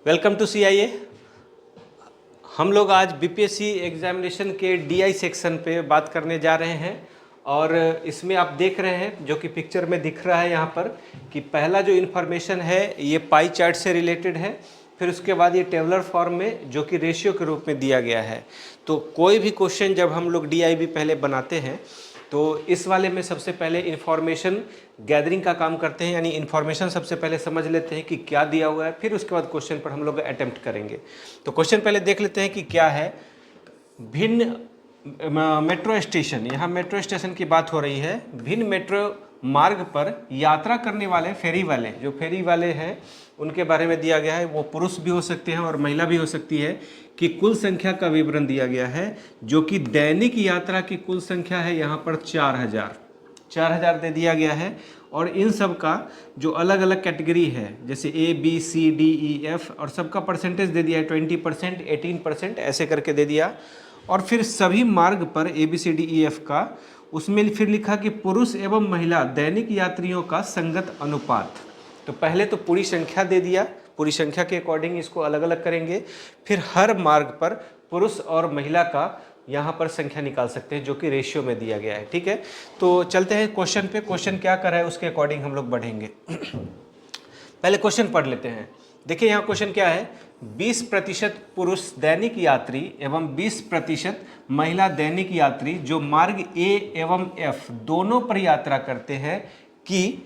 Welcome to CIA. हम लोग आज बीपीएससी एग्जामिनेशन के डीआई सेक्शन पे बात करने जा रहे हैं और इसमें आप देख रहे हैं जो कि पिक्चर में दिख रहा है यहाँ पर कि पहला जो इन्फॉर्मेशन है ये पाई चार्ट से रिलेटेड है, फिर उसके बाद ये टेबलर फॉर्म में जो कि रेशियो के रूप में दिया गया है। तो कोई भी क्वेश्चन जब हम लोग डीआईबी पहले बनाते हैं तो इस वाले में सबसे पहले इन्फॉर्मेशन गैदरिंग का काम करते हैं, यानी इन्फॉर्मेशन सबसे पहले समझ लेते हैं कि क्या दिया हुआ है, फिर उसके बाद क्वेश्चन पर हम लोग अटेम्प्ट करेंगे। तो क्वेश्चन पहले देख लेते हैं कि क्या है। भिन्न मेट्रो स्टेशन, यहाँ मेट्रो स्टेशन की बात हो रही है। भिन्न मेट्रो मार्ग पर यात्रा करने वाले फेरी वाले, जो फेरी वाले हैं उनके बारे में दिया गया है। वो पुरुष भी हो सकते हैं और महिला भी हो सकती है कि कुल संख्या का विवरण दिया गया है, जो कि दैनिक यात्रा की कुल संख्या है यहाँ पर 4000 दे दिया गया है। और इन सब का जो अलग अलग कैटेगरी है जैसे A B C D E F और सबका परसेंटेज दे दिया है 20%, 18% ऐसे करके दे दिया। और फिर सभी मार्ग पर A B C D E F का उसमें फिर लिखा कि पुरुष एवं महिला दैनिक यात्रियों का संगत अनुपात। तो पहले तो पूरी संख्या दे दिया, पूरी संख्या के अकॉर्डिंग इसको अलग अलग करेंगे। फिर हर मार्ग पर पुरुष और महिला का यहाँ पर संख्या निकाल सकते हैं जो कि रेशियो में दिया गया है। ठीक है, तो चलते हैं क्वेश्चन पे। क्वेश्चन क्या कर रहा है उसके अकॉर्डिंग हम लोग बढ़ेंगे। पहले क्वेश्चन पढ़ लेते हैं। देखिए यहाँ क्वेश्चन क्या है, 20% पुरुष दैनिक यात्री एवं 20% महिला दैनिक यात्री जो मार्ग ए एवं एफ दोनों पर यात्रा करते हैं की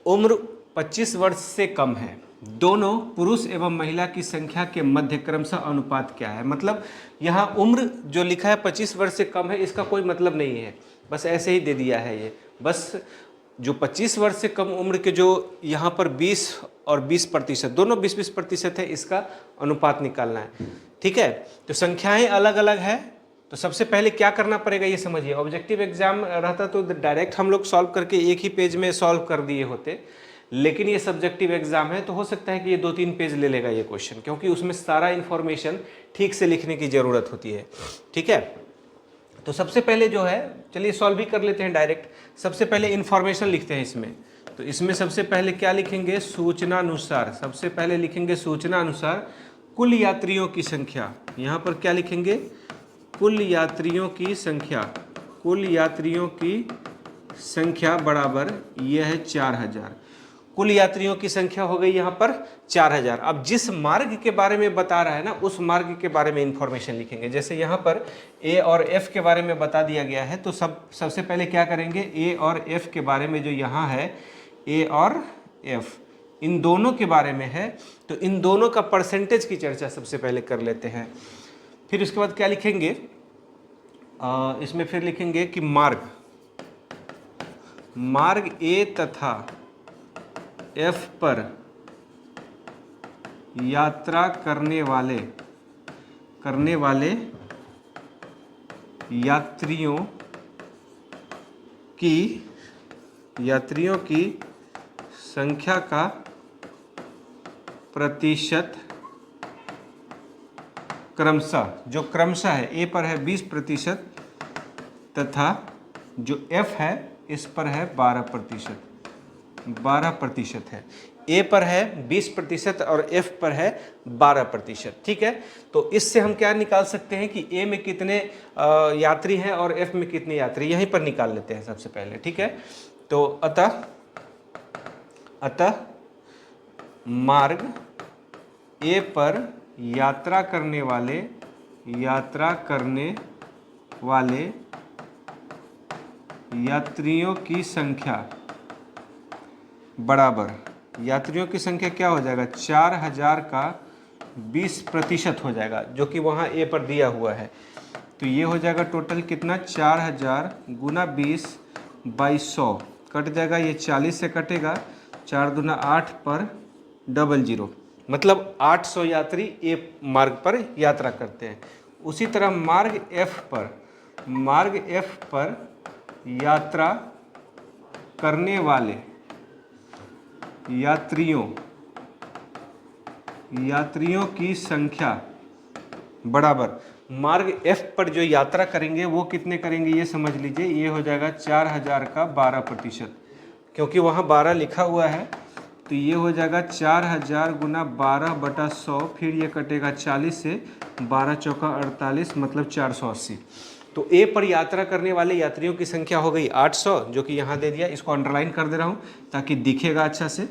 उम्र 25 वर्ष से कम है। दोनों पुरुष एवं महिला की संख्या के मध्य क्रमशः अनुपात क्या है। मतलब यहाँ उम्र जो लिखा है 25 वर्ष से कम है, इसका कोई मतलब नहीं है, बस ऐसे ही दे दिया है। ये बस जो 25 वर्ष से कम उम्र के जो यहाँ पर 20 और 20% दोनों 20-20% है, इसका अनुपात निकालना है। ठीक है, तो संख्याएं अलग अलग है। तो सबसे पहले क्या करना पड़ेगा ये समझिए। ऑब्जेक्टिव एग्जाम रहता तो डायरेक्ट हम लोग सॉल्व करके एक ही पेज में सॉल्व कर दिए होते, लेकिन ये सब्जेक्टिव एग्जाम है तो हो सकता है कि ये 2-3 पेज ले लेगा ये क्वेश्चन, क्योंकि उसमें सारा इन्फॉर्मेशन ठीक से लिखने की ज़रूरत होती है। ठीक है, तो सबसे पहले जो है, चलिए सॉल्व भी कर लेते हैं डायरेक्ट। सबसे पहले इन्फॉर्मेशन लिखते हैं इसमें। तो इसमें सबसे पहले क्या लिखेंगे, सूचना अनुसार। सबसे पहले लिखेंगे सूचना अनुसार कुल यात्रियों की संख्या। यहाँ पर क्या लिखेंगे, कुल यात्रियों की संख्या। कुल यात्रियों की संख्या बराबर यह है 4000। कुल यात्रियों की संख्या हो गई यहाँ पर 4000। अब जिस मार्ग के बारे में बता रहा है ना, उस मार्ग के बारे में इंफॉर्मेशन लिखेंगे। जैसे यहाँ पर ए और एफ के बारे में बता दिया गया है, तो सबसे पहले क्या करेंगे, ए और एफ के बारे में जो यहाँ है, ए और एफ इन दोनों के बारे में है, तो इन दोनों का परसेंटेज की चर्चा सबसे पहले कर लेते हैं। फिर उसके बाद क्या लिखेंगे, इसमें फिर लिखेंगे कि मार्ग ए तथा एफ पर यात्रा करने वाले यात्रियों की संख्या का प्रतिशत क्रमशः, जो क्रमशः है, ए पर है 20% तथा जो एफ है इस पर है 12% है। ए पर है 20% और एफ पर है 12%। ठीक है, तो इससे हम क्या निकाल सकते हैं कि ए में कितने यात्री हैं और एफ में कितने यात्री, यहीं पर निकाल लेते हैं सबसे पहले। ठीक है, तो अतः मार्ग ए पर यात्रा करने वाले यात्रियों की संख्या बराबर, यात्रियों की संख्या क्या हो जाएगा, 4000 का 20% हो जाएगा, जो कि वहाँ ए पर दिया हुआ है। तो ये हो जाएगा टोटल कितना, 4000 गुना 20/100 कट जाएगा, ये 40 से कटेगा, 4 दूना 8 पर 00, मतलब 800 यात्री ए मार्ग पर यात्रा करते हैं। उसी तरह मार्ग एफ पर यात्रा करने वाले यात्रियों की संख्या बराबर, मार्ग एफ पर जो यात्रा करेंगे वो कितने करेंगे ये समझ लीजिए, ये हो जाएगा 4000 का 12%, क्योंकि वहाँ 12 लिखा हुआ है तो ये हो जाएगा 4000 गुना 12/100, फिर ये कटेगा 40 से, 12 चौका 48, मतलब 480। तो ए पर यात्रा करने वाले यात्रियों की संख्या हो गई 800, जो कि यहाँ दे दिया, इसको अंडरलाइन कर दे रहा हूँ ताकि दिखेगा अच्छा से।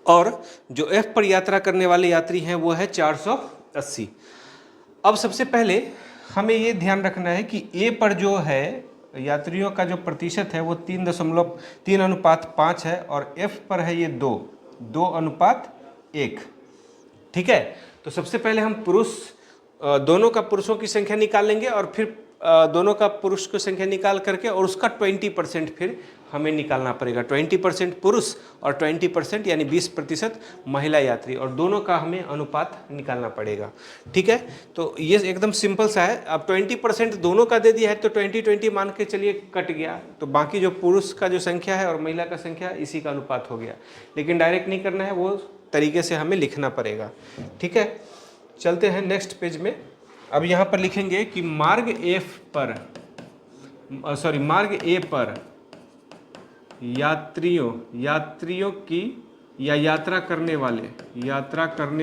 और जो एफ पर यात्रा करने वाले यात्री हैं वो है 480। अब सबसे पहले हमें ये ध्यान रखना है कि ए पर जो है यात्रियों का जो प्रतिशत है वो 3.3:5 है, और एफ पर है ये 2:1। ठीक है, तो सबसे पहले हम दोनों का पुरुषों की संख्या निकाल लेंगे, और फिर दोनों का पुरुष की संख्या निकाल करके और उसका 20% फिर हमें निकालना पड़ेगा। 20% पुरुष और 20% यानी 20% महिला यात्री, और दोनों का हमें अनुपात निकालना पड़ेगा। ठीक है, तो ये एकदम सिंपल सा है। अब 20% दोनों का दे दिया है तो 20-20 मान के चलिए कट गया, तो बाकी जो पुरुष का जो संख्या है और महिला का संख्या इसी का अनुपात हो गया। लेकिन डायरेक्ट नहीं करना है, वो तरीके से हमें लिखना पड़ेगा। ठीक है, चलते हैं नेक्स्ट पेज में। अब यहाँ पर लिखेंगे कि मार्ग ए पर यात्रियों की या यात्रा करने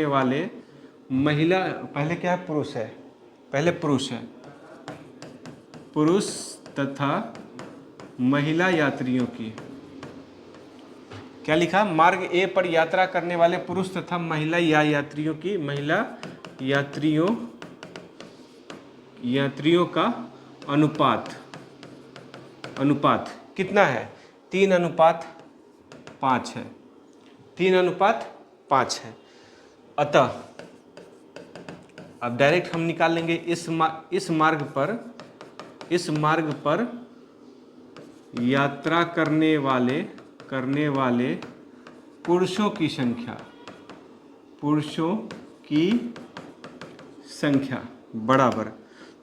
वाले महिला, पहले क्या है, पुरुष है, पहले पुरुष है, पुरुष तथा महिला यात्रियों की, क्या लिखा, मार्ग ए पर यात्रा करने वाले पुरुष तथा महिला यात्रियों का अनुपात कितना है, 3:5 है, 3:5 है। अतः अब डायरेक्ट हम निकाल लेंगे इस मार्ग पर यात्रा करने वाले पुरुषों की संख्या बराबर,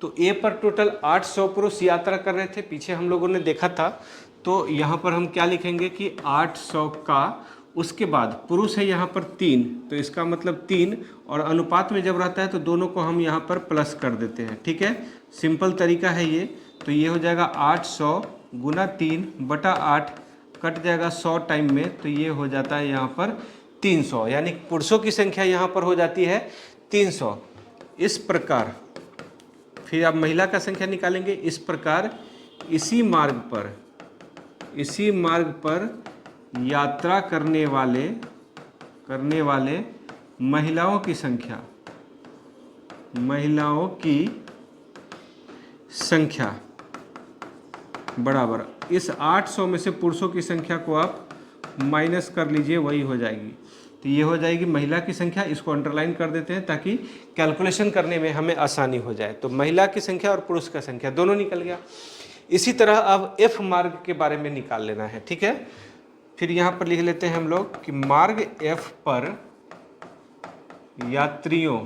तो ए पर टोटल 800 पुरुष यात्रा कर रहे थे, पीछे हम लोगों ने देखा था। तो यहाँ पर हम क्या लिखेंगे कि 800 का, उसके बाद पुरुष है यहाँ पर 3, तो इसका मतलब 3, और अनुपात में जब रहता है तो दोनों को हम यहाँ पर प्लस कर देते हैं। ठीक है, सिंपल तरीका है ये। तो ये हो जाएगा 800 गुना 3/8, कट जाएगा 100 टाइम में, तो ये हो जाता है यहाँ पर 300, यानी पुरुषों की संख्या यहाँ पर हो जाती है 300। इस प्रकार फिर आप महिला का संख्या निकालेंगे। इस प्रकार इसी मार्ग पर यात्रा करने वाले महिलाओं की संख्या बराबर, इस 800 में से पुरुषों की संख्या को आप माइनस कर लीजिए, वही हो जाएगी। तो ये हो जाएगी महिला की संख्या, इसको अंडरलाइन कर देते हैं ताकि कैलकुलेशन करने में हमें आसानी हो जाए। तो महिला की संख्या और पुरुष का संख्या दोनों निकल गया। इसी तरह अब एफ मार्ग के बारे में निकाल लेना है। ठीक है, फिर यहाँ पर लिख लेते हैं हम लोग कि मार्ग एफ पर यात्रियों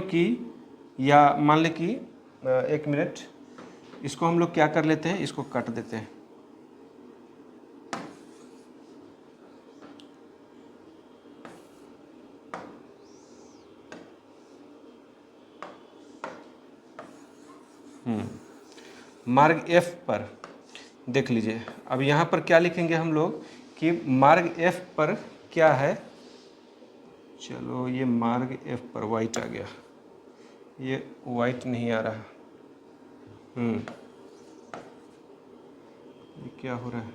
की या मान ले कि 1 मिनट, इसको हम लोग क्या कर लेते हैं, इसको काट देते हैं। मार्ग एफ पर देख लीजिए। अब यहाँ पर क्या लिखेंगे हम लोग कि मार्ग एफ पर क्या है, चलो ये मार्ग एफ पर वाइट आ गया, ये वाइट नहीं आ रहा। ये क्या हो रहा है,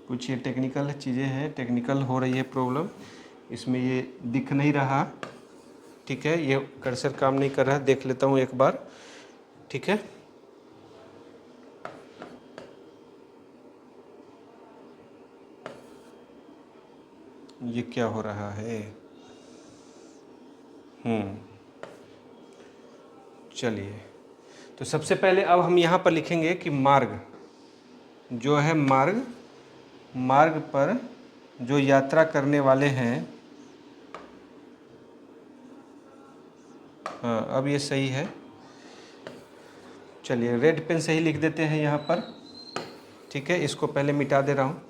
कुछ ये टेक्निकल चीज़ें हैं, टेक्निकल हो रही है प्रॉब्लम, इसमें ये दिख नहीं रहा। ठीक है, ये कर्सर काम नहीं कर रहा, देख लेता हूँ एक बार। ठीक है, ये क्या हो रहा है, चलिए। तो सबसे पहले अब हम यहाँ पर लिखेंगे कि मार्ग जो है, मार्ग पर जो यात्रा करने वाले हैं, हाँ अब ये सही है। चलिए रेड पेन से ही लिख देते हैं यहाँ पर, ठीक है, इसको पहले मिटा दे रहा हूँ।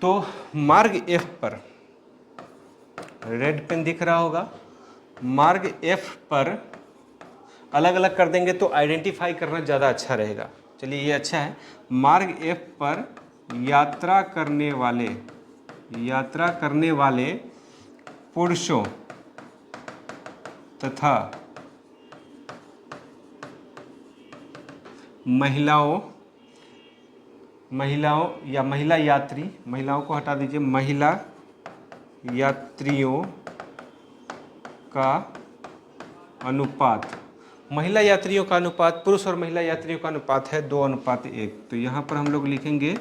तो मार्ग F पर, रेड पेन दिख रहा होगा, मार्ग F पर अलग अलग कर देंगे तो आइडेंटिफाई करना ज़्यादा अच्छा रहेगा। चलिए ये अच्छा है। मार्ग F पर यात्रा करने वाले पुरुषों तथा महिलाओं या महिला यात्री, महिलाओं को हटा दीजिए, महिला यात्रियों का अनुपात, महिला यात्रियों का अनुपात, पुरुष और महिला यात्रियों का अनुपात है 2:1। तो यहाँ पर हम लोग लिखेंगे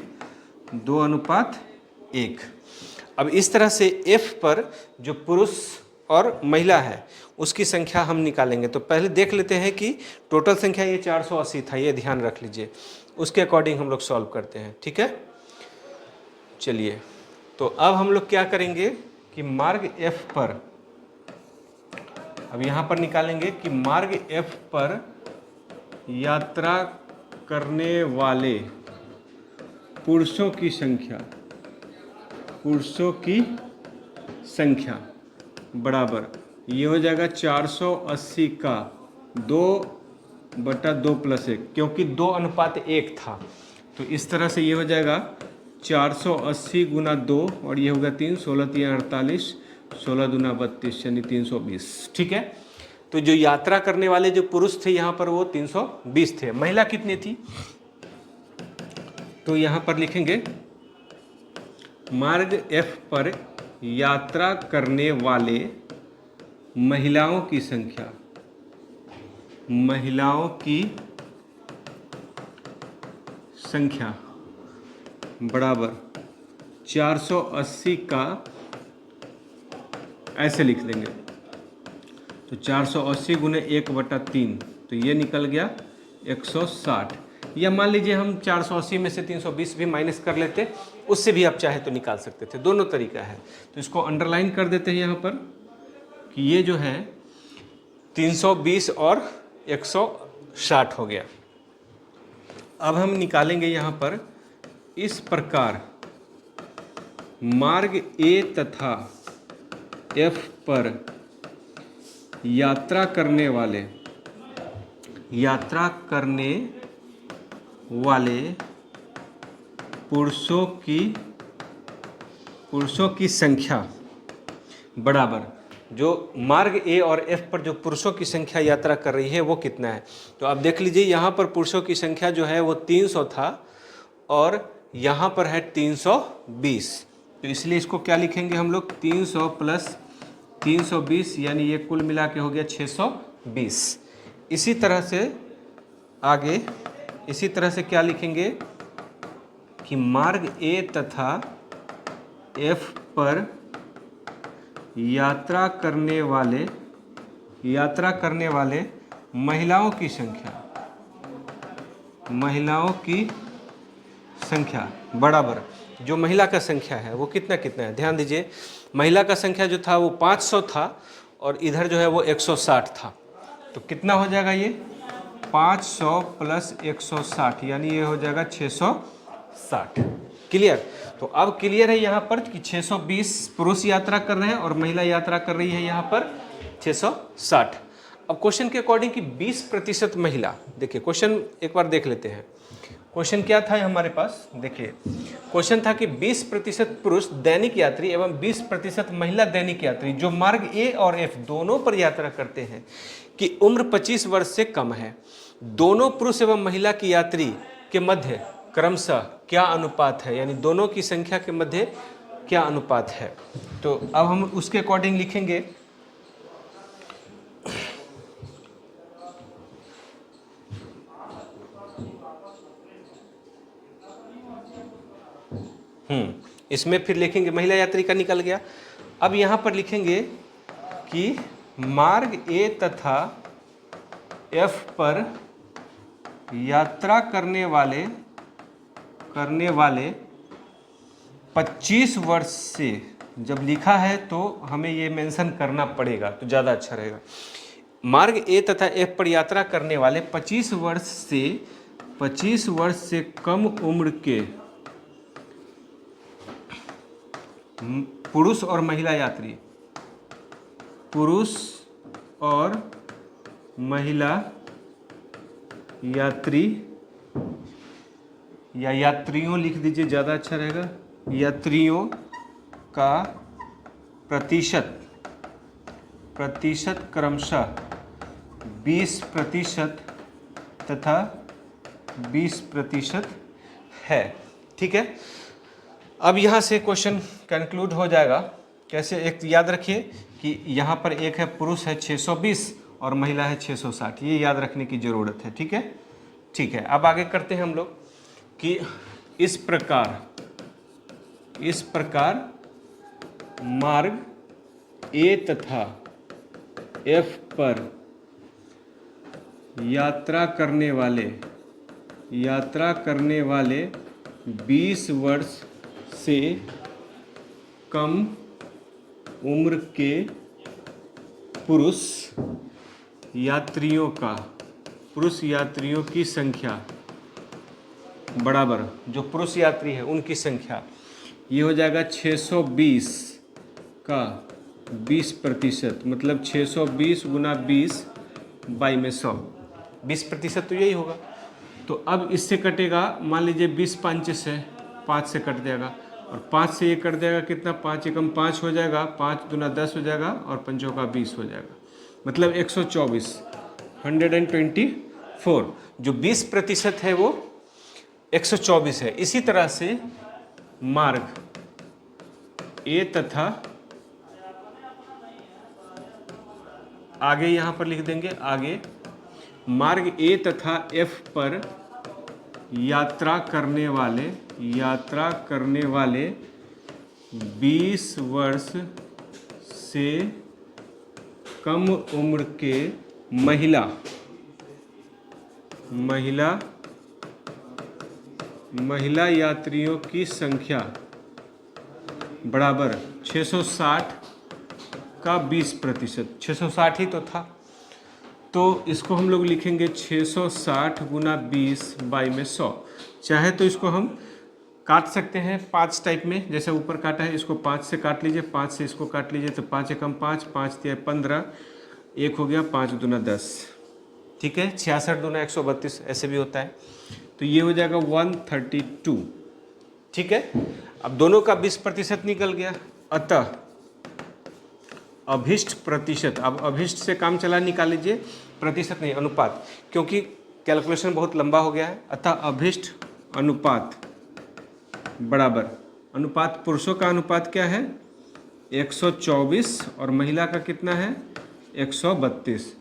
2:1। अब इस तरह से F पर जो पुरुष और महिला है उसकी संख्या हम निकालेंगे। तो पहले देख लेते हैं कि टोटल संख्या ये 480 था, ये ध्यान रख लीजिए, उसके अकॉर्डिंग हम लोग सॉल्व करते हैं, ठीक है। चलिए, तो अब हम लोग क्या करेंगे कि मार्ग F पर, अब यहाँ पर निकालेंगे कि मार्ग F पर यात्रा करने वाले पुरुषों की संख्या बराबर, ये हो जाएगा 480 का 2/2 + 1, क्योंकि 2:1 था। तो इस तरह से ये हो जाएगा 480 × 2 और ये होगा 3, 16 × 48, 16 दूना 32 यानी 320, ठीक है। तो जो यात्रा करने वाले जो पुरुष थे यहाँ पर वो 320 थे। महिला कितनी थी? तो यहाँ पर लिखेंगे मार्ग F पर यात्रा करने वाले महिलाओं की संख्या बराबर 480 का, ऐसे लिख लेंगे, तो 480 × 1/3, तो ये निकल गया 160। या मान लीजिए हम 480 में से 320 भी माइनस कर लेते, उससे भी आप चाहे तो निकाल सकते थे, दोनों तरीका है। तो इसको अंडरलाइन कर देते हैं यहाँ पर कि ये जो है 320 और 160 हो गया। अब हम निकालेंगे यहाँ पर इस प्रकार मार्ग A तथा F पर यात्रा करने वाले पुरुषों की संख्या बराबर, जो मार्ग A और F पर जो पुरुषों की संख्या यात्रा कर रही है वो कितना है। तो आप देख लीजिए यहाँ पर पुरुषों की संख्या जो है वो 300 था और यहाँ पर है 320। तो इसलिए इसको क्या लिखेंगे हम लोग, 300 + 320, यानी ये कुल मिला के हो गया 620। इसी तरह से आगे, इसी तरह से क्या लिखेंगे कि मार्ग A तथा F पर यात्रा करने वाले महिलाओं की संख्या बराबर, जो महिला का संख्या है वो कितना है, ध्यान दीजिए, महिला का संख्या जो था वो 500 था और इधर जो है वो 160 था। तो कितना हो जाएगा ये 500 + 160, यानी ये हो जाएगा 660। क्लियर? तो अब क्लियर है यहाँ पर कि 620 पुरुष यात्रा कर रहे हैं और महिला यात्रा कर रही है यहाँ पर 660। अब क्वेश्चन के अकॉर्डिंग कि 20% महिला, देखिए क्वेश्चन एक बार देख लेते हैं। क्वेश्चन क्या था हमारे पास, देखिए क्वेश्चन था कि 20% पुरुष दैनिक यात्री एवं 20% महिला दैनिक यात्री जो मार्ग A और F दोनों पर यात्रा करते हैं कि उम्र 25 वर्ष से कम है, दोनों पुरुष एवं महिला की यात्री के मध्य क्रमशः क्या अनुपात है, यानी दोनों की संख्या के मध्य क्या अनुपात है। तो अब हम उसके अकॉर्डिंग लिखेंगे इसमें फिर लिखेंगे महिला यात्री का निकल गया। अब यहाँ पर लिखेंगे कि मार्ग A तथा F पर यात्रा करने वाले 25 वर्ष से, जब लिखा है तो हमें ये मेंशन करना पड़ेगा तो ज़्यादा अच्छा रहेगा। मार्ग ए तथा एफ पर यात्रा करने वाले 25 वर्ष से कम उम्र के पुरुष और महिला यात्री, पुरुष और महिला यात्री या यात्रियों लिख दीजिए, ज़्यादा अच्छा रहेगा, यात्रियों का प्रतिशत क्रमशः 20% तथा 20% है। ठीक है, अब यहाँ से क्वेश्चन कंक्लूड हो जाएगा। कैसे? एक याद रखिए कि यहाँ पर एक है पुरुष है 620 और महिला है 660, ये याद रखने की ज़रूरत है। ठीक है, ठीक है। अब आगे करते हैं हम लोग कि इस प्रकार मार्ग ए तथा एफ पर यात्रा करने वाले 20 वर्ष से कम उम्र के पुरुष यात्रियों की संख्या बराबर, जो पुरुष यात्री है उनकी संख्या, ये हो जाएगा 620 का 20%, मतलब 620 गुना 20 बाई में 100, 20% तो यही होगा। तो अब इससे कटेगा, मान लीजिए 20 5 से 5 से कट जाएगा और 5 से ये कट जाएगा कितना, 5 एकम 5 हो जाएगा, 5 दूना 10 हो जाएगा और 5 का 20 हो जाएगा, मतलब 124, 124। जो 20% है वो 124 है। इसी तरह से मार्ग ए तथा, आगे यहाँ पर लिख देंगे, आगे मार्ग ए तथा एफ पर यात्रा करने वाले 20 वर्ष से कम उम्र के महिला यात्रियों की संख्या बराबर 660 का 20%, 660 ही तो था, तो इसको हम लोग लिखेंगे 660 गुना 20 बाई में 100। चाहे तो इसको हम काट सकते हैं 5 टाइप में, जैसे ऊपर काटा है, इसको 5 से काट लीजिए, 5 से इसको काट लीजिए, तो 5 एकम 5, 5 तिया 15, 1 हो गया, 5 दूना 10। ठीक है, 66 दूना 132 ऐसे भी होता है, तो ये हो जाएगा 132। ठीक है, अब दोनों का 20% निकल गया, अतः अभिष्ट प्रतिशत, अब अभिष्ट से काम चला, निकाल लीजिए, प्रतिशत नहीं अनुपात, क्योंकि कैलकुलेशन बहुत लंबा हो गया है। अतः अभिष्ट अनुपात बराबर, अनुपात पुरुषों का अनुपात क्या है 124 और महिला का कितना है 132,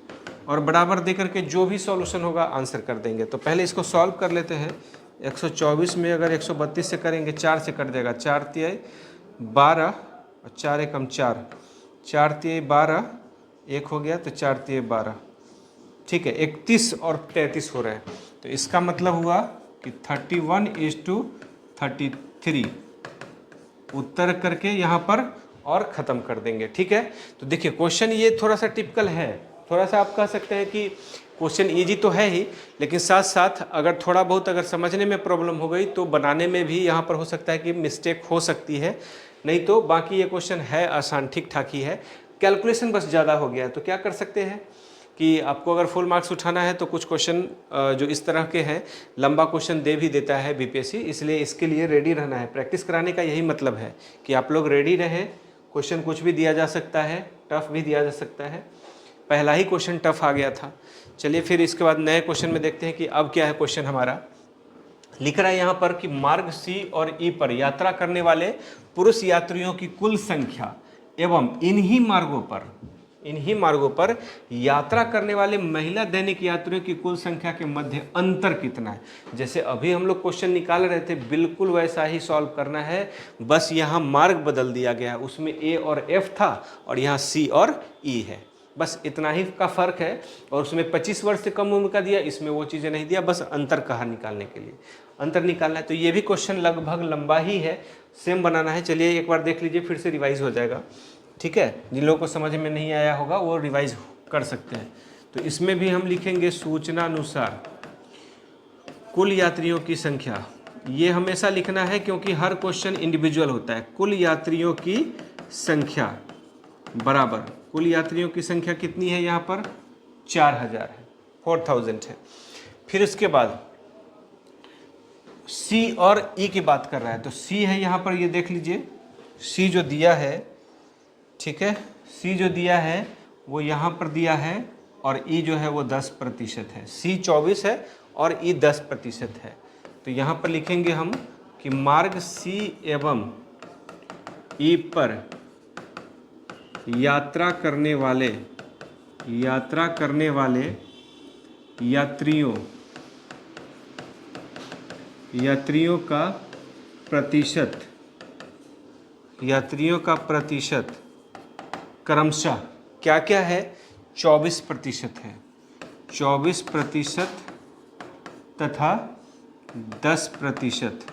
और बराबर दे करके जो भी सॉल्यूशन होगा आंसर कर देंगे। तो पहले इसको सॉल्व कर लेते हैं। 124 में अगर 132 से करेंगे 4 से कट जाएगा, 4 तिया 12 और 4 एकम 4, 4 तिया 12, 1 हो गया, तो 4 तिया 12। ठीक है, 31 और 33 हो रहे हैं, तो इसका मतलब हुआ कि 31:33 उत्तर करके यहाँ पर और ख़त्म कर देंगे। ठीक है, तो देखिए क्वेश्चन ये थोड़ा सा टिपिकल है, थोड़ा सा आप कह सकते हैं कि क्वेश्चन इजी तो है ही, लेकिन साथ साथ अगर थोड़ा बहुत अगर समझने में प्रॉब्लम हो गई तो बनाने में भी यहाँ पर हो सकता है कि मिस्टेक हो सकती है, नहीं तो बाकी ये क्वेश्चन है आसान, ठीक ठाक ही है। कैलकुलेशन बस ज़्यादा हो गया है, तो क्या कर सकते हैं कि आपको अगर फुल मार्क्स उठाना है तो कुछ क्वेश्चन जो इस तरह के हैं, लंबा क्वेश्चन दे भी देता है बीपीएससी, इसलिए इसके लिए रेडी रहना है। प्रैक्टिस कराने का यही मतलब है कि आप लोग रेडी रहें। क्वेश्चन कुछ भी दिया जा सकता है, टफ भी दिया जा सकता है। पहला ही क्वेश्चन टफ आ गया था। चलिए फिर इसके बाद नए क्वेश्चन में देखते हैं कि अब क्या है क्वेश्चन हमारा। लिख रहा है यहाँ पर कि मार्ग सी और ई पर यात्रा करने वाले पुरुष यात्रियों की कुल संख्या एवं इन्हीं मार्गों पर यात्रा करने वाले महिला दैनिक यात्रियों की कुल संख्या के मध्य अंतर कितना है। जैसे अभी हम लोग क्वेश्चन निकाल रहे थे, बिल्कुल वैसा ही सॉल्व करना है, बस यहाँ मार्ग बदल दिया गया है। उसमें ए और एफ था और यहाँ सी और ई है, बस इतना ही का फ़र्क है। और उसमें 25 वर्ष से कम उम्र का दिया, इसमें वो चीज़ें नहीं दिया, बस अंतर कहाँ निकालने के लिए अंतर निकालना है। तो ये भी क्वेश्चन लगभग लंबा ही है, सेम बनाना है। चलिए एक बार देख लीजिए, फिर से रिवाइज हो जाएगा। ठीक है, जिन लोगों को समझ में नहीं आया होगा वो रिवाइज कर सकते हैं। तो इसमें भी हम लिखेंगे सूचनानुसार कुल यात्रियों की संख्या। ये हमेशा लिखना है क्योंकि हर क्वेश्चन इंडिविजुअल होता है। कुल यात्रियों की संख्या बराबर, कुल यात्रियों की संख्या कितनी है यहाँ पर? 4000 है, 4000 है। फिर इसके बाद सी और ई की बात कर रहा है, तो सी है यहाँ पर, ये देख लीजिए सी जो दिया है, ठीक है, सी जो दिया है वो यहाँ पर दिया है, और ई जो है वो 10% है। सी 24 है और ई 10% है। तो यहाँ पर लिखेंगे हम कि मार्ग सी एवं ई पर यात्रा करने वाले यात्रियों का प्रतिशत क्रमशः क्या क्या है? 24% है, 24% तथा 10%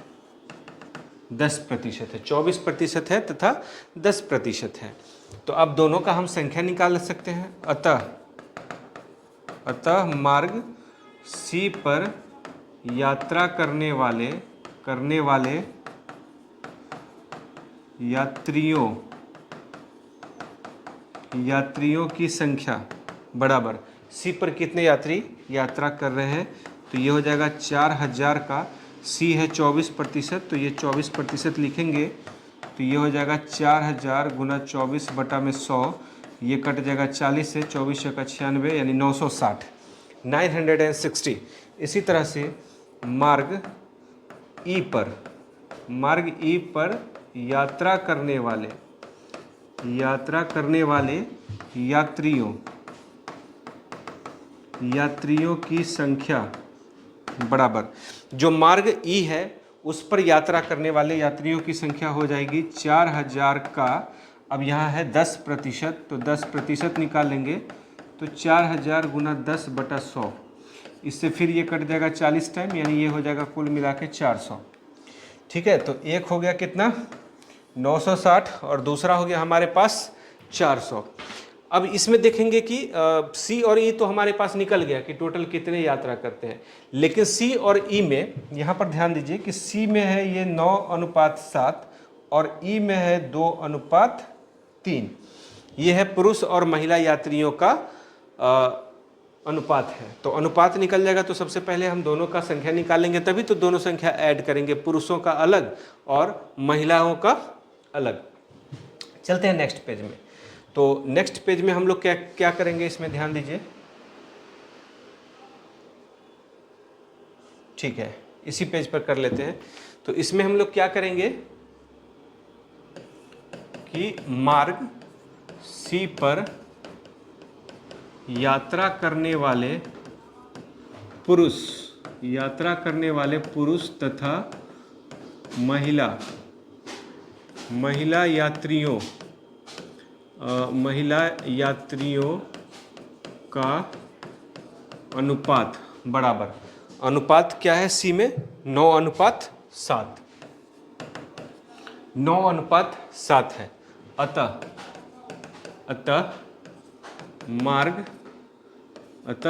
है। 24% है तथा 10% है। तो अब दोनों का हम संख्या निकाल सकते हैं। अतः मार्ग सी पर यात्रा करने वाले यात्रियों की संख्या बराबर, सी पर कितने यात्री यात्रा कर रहे हैं, तो ये हो जाएगा 4000 का, सी है 24%, तो ये 24% लिखेंगे, तो ये हो जाएगा 4000 गुना 24 बटा में 100, ये कट जाएगा 40 से, 24 का 96 यानी 960, 960। इसी तरह से मार्ग ई पर यात्रा करने वाले यात्रियों की संख्या बराबर, जो मार्ग ई है उस पर यात्रा करने वाले यात्रियों की संख्या हो जाएगी 4000 का, अब यहाँ है 10%, तो 10% निकाल लेंगे, तो 4000 गुना 10 बटा 100, इससे फिर ये कट जाएगा 40 टाइम, यानी ये हो जाएगा कुल मिला के 400। ठीक है, तो एक हो गया कितना 960 और दूसरा हो गया हमारे पास 400। अब इसमें देखेंगे कि सी और ई तो हमारे पास निकल गया कि टोटल कितने यात्रा करते हैं, लेकिन सी और ई में यहाँ पर ध्यान दीजिए कि सी में है ये 9:7 और ई में है 2:3। ये है पुरुष और महिला यात्रियों का अनुपात है। तो अनुपात निकल जाएगा, तो सबसे पहले हम दोनों का संख्या निकालेंगे, तभी तो दोनों संख्या ऐड करेंगे, पुरुषों का अलग और महिलाओं का अलग। चलते हैं नेक्स्ट पेज में। तो नेक्स्ट पेज में हम लोग क्या करेंगे, इसमें ध्यान दीजिए। ठीक है, इसी पेज पर कर लेते हैं। तो इसमें हम लोग क्या करेंगे कि मार्ग सी पर यात्रा करने वाले पुरुष तथा महिला यात्रियों का अनुपात बराबर, अनुपात क्या है सी में 9:7, 9:7 है। अतः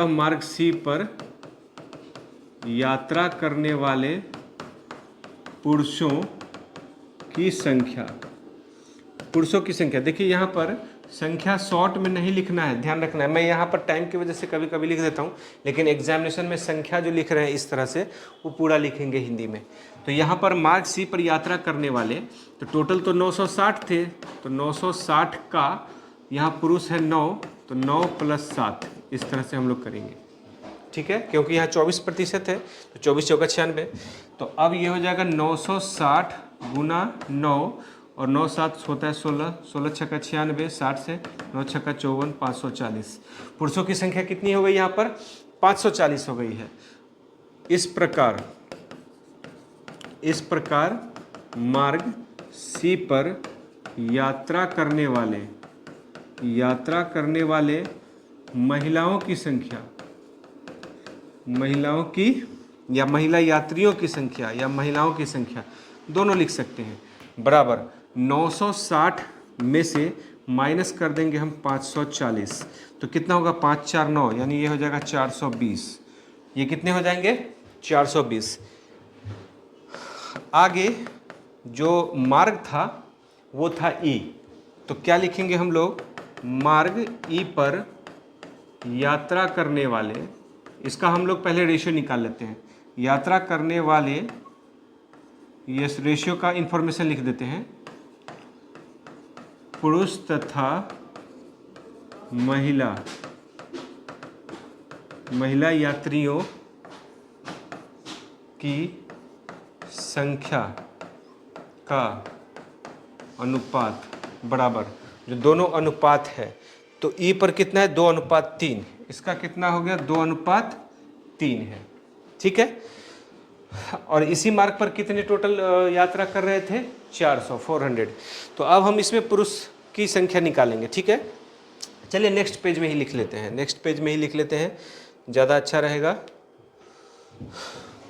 मार्ग सी पर यात्रा करने वाले पुरुषों की संख्या देखिए, यहाँ पर संख्या शॉर्ट में नहीं लिखना है, ध्यान रखना है। मैं यहाँ पर टाइम की वजह से कभी कभी लिख देता हूँ, लेकिन एग्जामिनेशन में संख्या जो लिख रहे हैं इस तरह से वो पूरा लिखेंगे हिंदी में। तो यहाँ पर मार्ग सी पर यात्रा करने वाले, तो टोटल तो 960 थे, तो 960 का यहाँ पुरुष है 9, तो 9 + 7, इस तरह से हम लोग करेंगे। ठीक है, क्योंकि यहाँ 24% है, तो 24 × 96, तो अब ये हो जाएगा 960 गुना 9, और 9 7 होता है 16, 16 × 6 = 96, 60 से 9 × 6 = 54, 540। पुरुषों की संख्या कितनी हो गई यहाँ पर 540 हो गई है। इस प्रकार मार्ग सी पर यात्रा करने वाले महिला यात्रियों की संख्या या महिलाओं की संख्या दोनों लिख सकते हैं, बराबर 960 में से माइनस कर देंगे हम 540, तो कितना होगा 5 4 9, यानी ये हो जाएगा 420। ये कितने हो जाएंगे 420। आगे जो मार्ग था वो था ई, तो क्या लिखेंगे हम लोग, मार्ग ई पर यात्रा करने वाले, इसका हम लोग पहले रेशियो निकाल लेते हैं। यात्रा करने वाले, ये रेशियो का इंफॉर्मेशन लिख देते हैं, पुरुष तथा महिला यात्रियों की संख्या का अनुपात बराबर, जो दोनों अनुपात है, तो ई पर कितना है 2:3, इसका कितना हो गया 2:3 है। ठीक है, और इसी मार्ग पर कितने टोटल यात्रा कर रहे थे 400। तो अब हम इसमें पुरुष की संख्या निकालेंगे। ठीक है, चलिए नेक्स्ट पेज में ही लिख लेते हैं, नेक्स्ट पेज में ही लिख लेते हैं, ज़्यादा अच्छा रहेगा।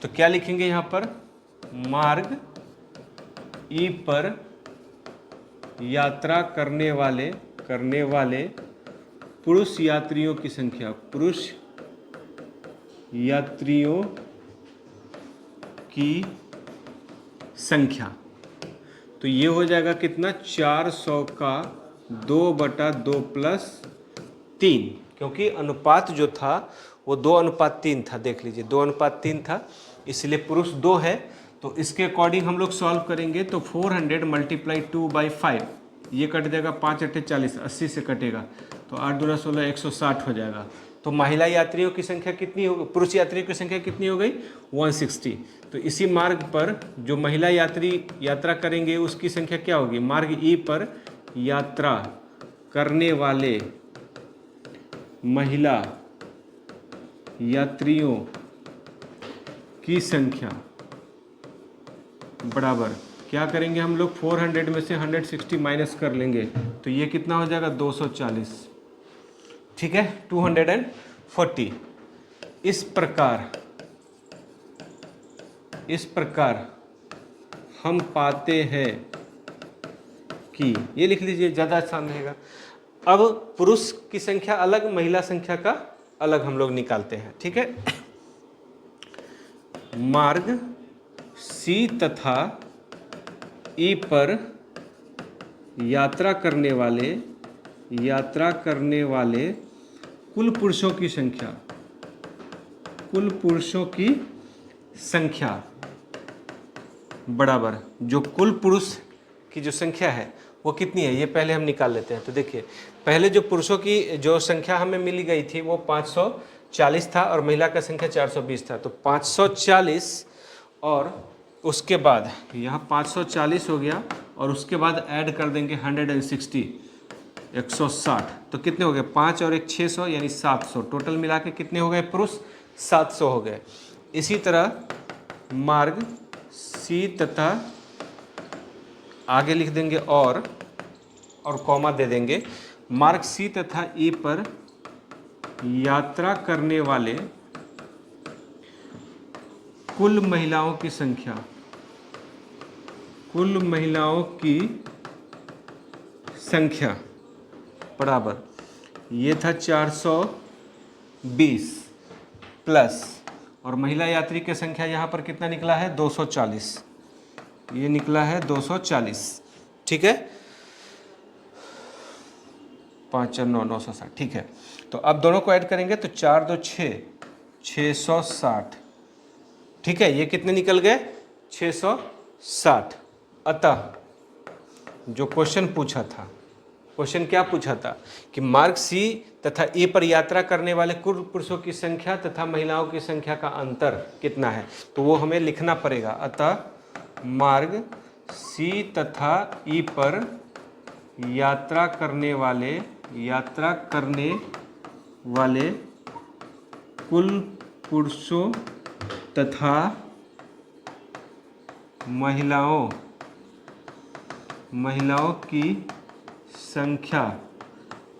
तो क्या लिखेंगे यहाँ पर, मार्ग ई पर यात्रा करने वाले पुरुष यात्रियों की संख्या, पुरुष यात्रियों की संख्या, तो ये हो जाएगा कितना 400 का 2/2 + 3, क्योंकि अनुपात जो था वो 2:3 था। देख लीजिए 2:3 था, इसलिए पुरुष 2 है। तो इसके अकॉर्डिंग हम लोग सॉल्व करेंगे, तो 400 × 2/5, ये कट जाएगा 5 × 8 = 40, 80 से कटेगा, तो 8 दूना 16, 160 हो जाएगा। तो महिला यात्रियों की संख्या कितनी हो, पुरुष यात्रियों की संख्या कितनी हो गई 160। तो इसी मार्ग पर जो महिला यात्री यात्रा करेंगे उसकी संख्या क्या होगी, मार्ग ई पर यात्रा करने वाले महिला यात्रियों की संख्या बराबर, क्या करेंगे हम लोग 400 में से 160 माइनस कर लेंगे, तो ये कितना हो जाएगा 240। ठीक है, 240। इस प्रकार हम पाते हैं कि, ये लिख लीजिए ज़्यादा आसान रहेगा। अब पुरुष की संख्या अलग, महिला संख्या का अलग हम लोग निकालते हैं। ठीक है, मार्ग सी तथा ई पर यात्रा करने वाले कुल पुरुषों की संख्या बराबर, जो कुल पुरुष की जो संख्या है वो कितनी है, ये पहले हम निकाल लेते हैं। तो देखिए पहले जो पुरुषों की जो संख्या हमें मिल गई थी वो 540 था और महिला का संख्या 420 था। तो 540 और उसके बाद यहाँ 540 हो गया, और उसके बाद ऐड कर देंगे 160, 160, तो कितने हो गए 5 और 1 600, यानी 700। टोटल मिला के कितने हो गए पुरुष 700 हो गए। इसी तरह मार्ग सी तथा, आगे लिख देंगे और कॉमा दे देंगे, मार्ग सी तथा ई पर यात्रा करने वाले कुल महिलाओं की संख्या बराबर, ये था 420 प्लस, और महिला यात्री की संख्या यहाँ पर कितना निकला है 240, ये निकला है 240। ठीक है, 5 4 9 960। ठीक है, तो अब दोनों को ऐड करेंगे तो 4 2 6, 660। ठीक है, ये कितने निकल गए 660। अतः जो क्वेश्चन पूछा था, क्वेश्चन क्या पूछा था कि मार्ग सी तथा ए पर यात्रा करने वाले कुल पुरुषों की संख्या तथा महिलाओं की संख्या का अंतर कितना है, तो वो हमें लिखना पड़ेगा। अतः मार्ग सी तथा ई पर यात्रा करने वाले कुल पुरुषों तथा महिलाओं की संख्या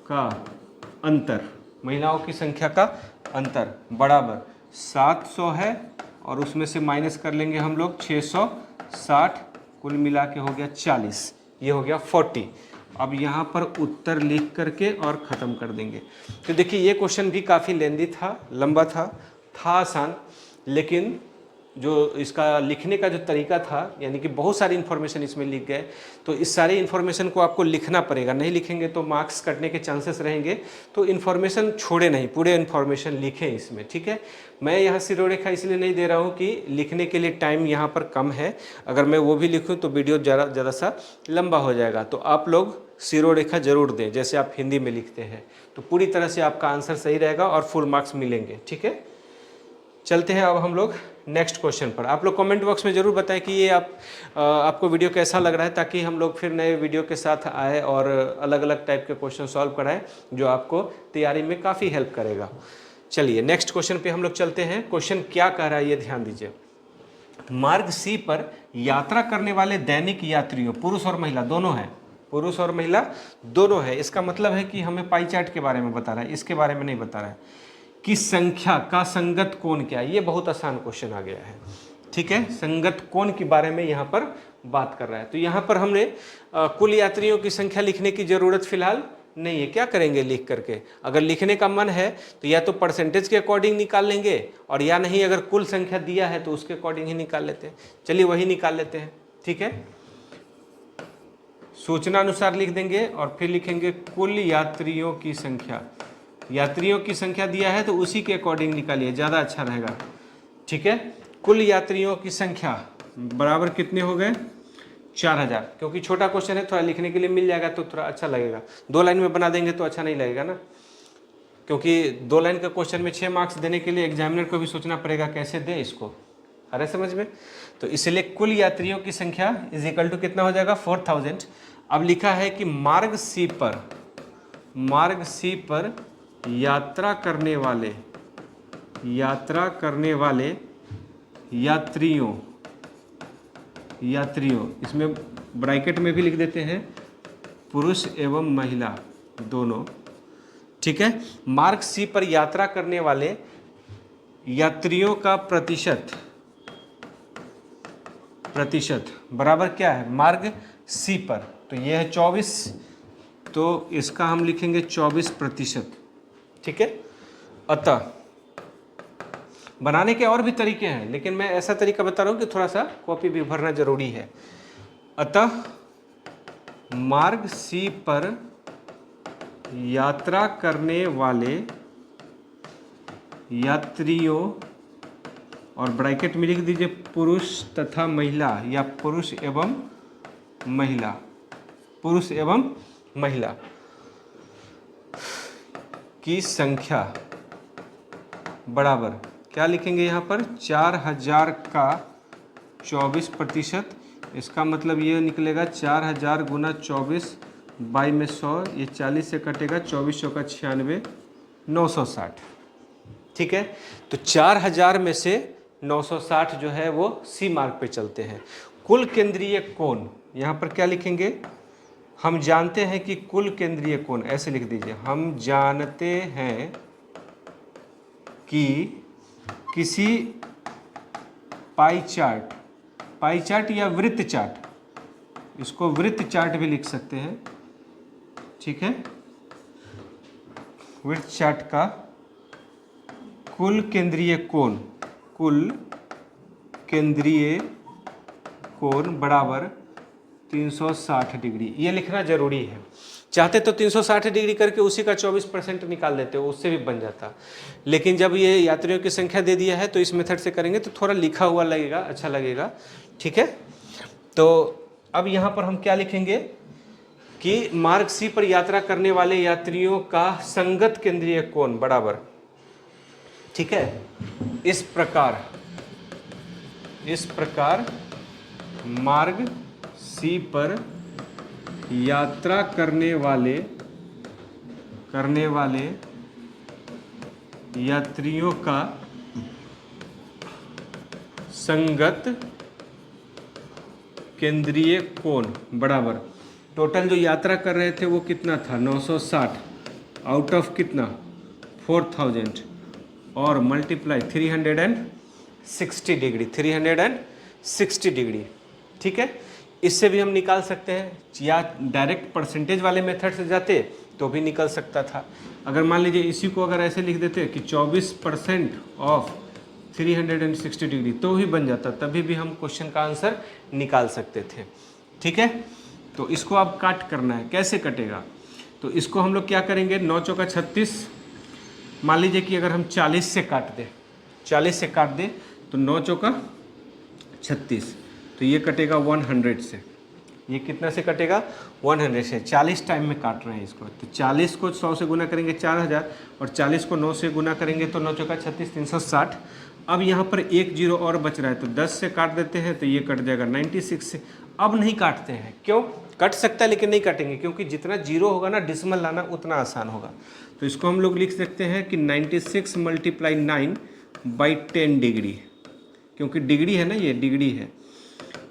का अंतर, महिलाओं की संख्या का अंतर बराबर 700 है, और उसमें से माइनस कर लेंगे हम लोग 660, कुल मिला के हो गया 40, ये हो गया 40। अब यहाँ पर उत्तर लिख करके और ख़त्म कर देंगे। तो देखिए ये क्वेश्चन भी काफ़ी लेंदी था, लंबा था आसान, लेकिन जो इसका लिखने का जो तरीका था, यानी कि बहुत सारी इन्फॉर्मेशन इसमें लिख गए, तो इस सारी इन्फॉर्मेशन को आपको लिखना पड़ेगा, नहीं लिखेंगे तो मार्क्स कटने के चांसेस रहेंगे। तो इन्फॉर्मेशन छोड़े नहीं, पूरे इन्फॉर्मेशन लिखें इसमें, ठीक है। मैं यहाँ सिरोरेखा इसलिए नहीं दे रहा हूँ कि लिखने के लिए टाइम यहाँ पर कम है, अगर मैं वो भी लिखूँ तो वीडियो ज़्यादा सा लंबा हो जाएगा। तो आप लोग सिरोरेखा जरूर दें, जैसे आप हिंदी में लिखते हैं, तो पूरी तरह से आपका आंसर सही रहेगा और फुल मार्क्स मिलेंगे, ठीक है। चलते हैं अब हम लोग नेक्स्ट क्वेश्चन पर। आप लोग कमेंट बॉक्स में ज़रूर बताएं कि ये आपको वीडियो कैसा लग रहा है, ताकि हम लोग फिर नए वीडियो के साथ आए और अलग अलग टाइप के क्वेश्चन सॉल्व कराएं, जो आपको तैयारी में काफ़ी हेल्प करेगा। चलिए नेक्स्ट क्वेश्चन पे हम लोग चलते हैं। क्वेश्चन क्या कह रहा है ये ध्यान दीजिए। मार्ग सी पर यात्रा करने वाले दैनिक यात्रियों, पुरुष और महिला दोनों हैं, पुरुष और महिला दोनों है। इसका मतलब है कि हमें पाई चार्ट के बारे में बता रहा है, इसके बारे में नहीं बता रहा है कि संख्या का संगत कोण क्या है। ये बहुत आसान क्वेश्चन आ गया है, ठीक है। संगत कोण के बारे में यहाँ पर बात कर रहा है। तो यहाँ पर हमने कुल यात्रियों की संख्या लिखने की जरूरत फिलहाल नहीं है। क्या करेंगे लिख करके, अगर लिखने का मन है तो या तो परसेंटेज के अकॉर्डिंग निकाल लेंगे, और या नहीं अगर कुल संख्या दिया है तो उसके अकॉर्डिंग ही निकाल लेते हैं। चलिए वही निकाल लेते हैं, ठीक है। सूचना अनुसार लिख देंगे और फिर लिखेंगे कुल यात्रियों की संख्या। यात्रियों की संख्या दिया है तो उसी के अकॉर्डिंग निकालिए, ज़्यादा अच्छा रहेगा, ठीक है। कुल यात्रियों की संख्या बराबर कितने हो गए, 4000। क्योंकि छोटा क्वेश्चन है, थोड़ा लिखने के लिए मिल जाएगा तो थोड़ा अच्छा लगेगा। 2 लाइन में बना देंगे तो अच्छा नहीं लगेगा ना, क्योंकि 2 लाइन का क्वेश्चन में 6 मार्क्स देने के लिए एग्जामिनर को भी सोचना पड़ेगा कैसे दे इसको, अरे समझ में। तो इसलिए कुल यात्रियों की संख्या इज इक्वल टू कितना हो जाएगा, 4000। अब लिखा है कि मार्ग सी पर यात्रा करने वाले यात्रियों, इसमें ब्रैकेट में भी लिख देते हैं पुरुष एवं महिला दोनों, ठीक है। मार्ग सी पर यात्रा करने वाले यात्रियों का प्रतिशत बराबर क्या है, मार्ग सी पर, तो यह है 24, तो इसका हम लिखेंगे 24%, ठीक है। अतः बनाने के और भी तरीके हैं, लेकिन मैं ऐसा तरीका बता रहा हूँ कि थोड़ा सा कॉपी भी भरना जरूरी है। अतः मार्ग सी पर यात्रा करने वाले यात्रियों, और ब्रैकेट में लिख दीजिए पुरुष तथा महिला, या पुरुष एवं महिला की संख्या बराबर क्या लिखेंगे यहाँ पर, 4000 का 24%। इसका मतलब ये निकलेगा 4000 गुना 24 बाई में 100, ये 40 से कटेगा, 2400 का 96, 960, ठीक है। तो 4000 में से 960 जो है वो सी मार्ग पे चलते हैं। कुल केंद्रीय कोण, यहाँ पर क्या लिखेंगे, हम जानते हैं कि कुल केंद्रीय कोण, ऐसे लिख दीजिए, हम जानते हैं कि किसी पाई चार्ट या वृत्त चार्ट, इसको वृत्त चार्ट भी लिख सकते हैं, ठीक है। वृत्त चार्ट का कुल केंद्रीय कोण बराबर 360 डिग्री, ये लिखना जरूरी है। चाहते तो 360 डिग्री करके उसी का 24% निकाल देते हो, उससे भी बन जाता, लेकिन जब ये यात्रियों की संख्या दे दिया है तो इस मेथड से करेंगे तो थोड़ा लिखा हुआ लगेगा, अच्छा लगेगा, ठीक है। तो अब यहाँ पर हम क्या लिखेंगे कि मार्ग सी पर यात्रा करने वाले यात्रियों का संगत केंद्रीय कोण बराबर, ठीक है, इस प्रकार मार्ग सी पर यात्रा करने वाले यात्रियों का संगत केंद्रीय कोण बराबर, टोटल जो यात्रा कर रहे थे वो कितना था, 960, आउट ऑफ कितना 4000, और मल्टीप्लाई 360 डिग्री, 360 डिग्री, ठीक है। इससे भी हम निकाल सकते हैं, या डायरेक्ट परसेंटेज वाले मेथड से जाते तो भी निकल सकता था। अगर मान लीजिए इसी को अगर ऐसे लिख देते कि 24% ऑफ 360 डिग्री तो ही बन जाता, तभी भी हम क्वेश्चन का आंसर निकाल सकते थे। ठीक है, तो इसको अब काट करना है, कैसे कटेगा? तो इसको हम लोग क्या करेंगे, 9 चौका 36, मान लीजिए कि अगर हम 40 से काट दें, 40 से काट दें तो 9 चौका 36, तो ये कटेगा 100 से। ये कितना से कटेगा? 100 से। 40 टाइम में काट रहे हैं इसको, तो 40 को 100 से गुना करेंगे 4000, और 40 को 9 से गुना करेंगे तो 9 चौका 36, 360। अब यहाँ पर एक जीरो और बच रहा है, तो 10 से काट देते हैं तो ये कट जाएगा 96 से। अब नहीं काटते हैं, क्यों? कट सकता है लेकिन नहीं काटेंगे, क्योंकि जितना जीरो होगा ना डिसमल लाना उतना आसान होगा। तो इसको हम लोग लिख सकते हैं कि 96 × 9/10 डिग्री, क्योंकि डिग्री है ना, ये डिग्री है।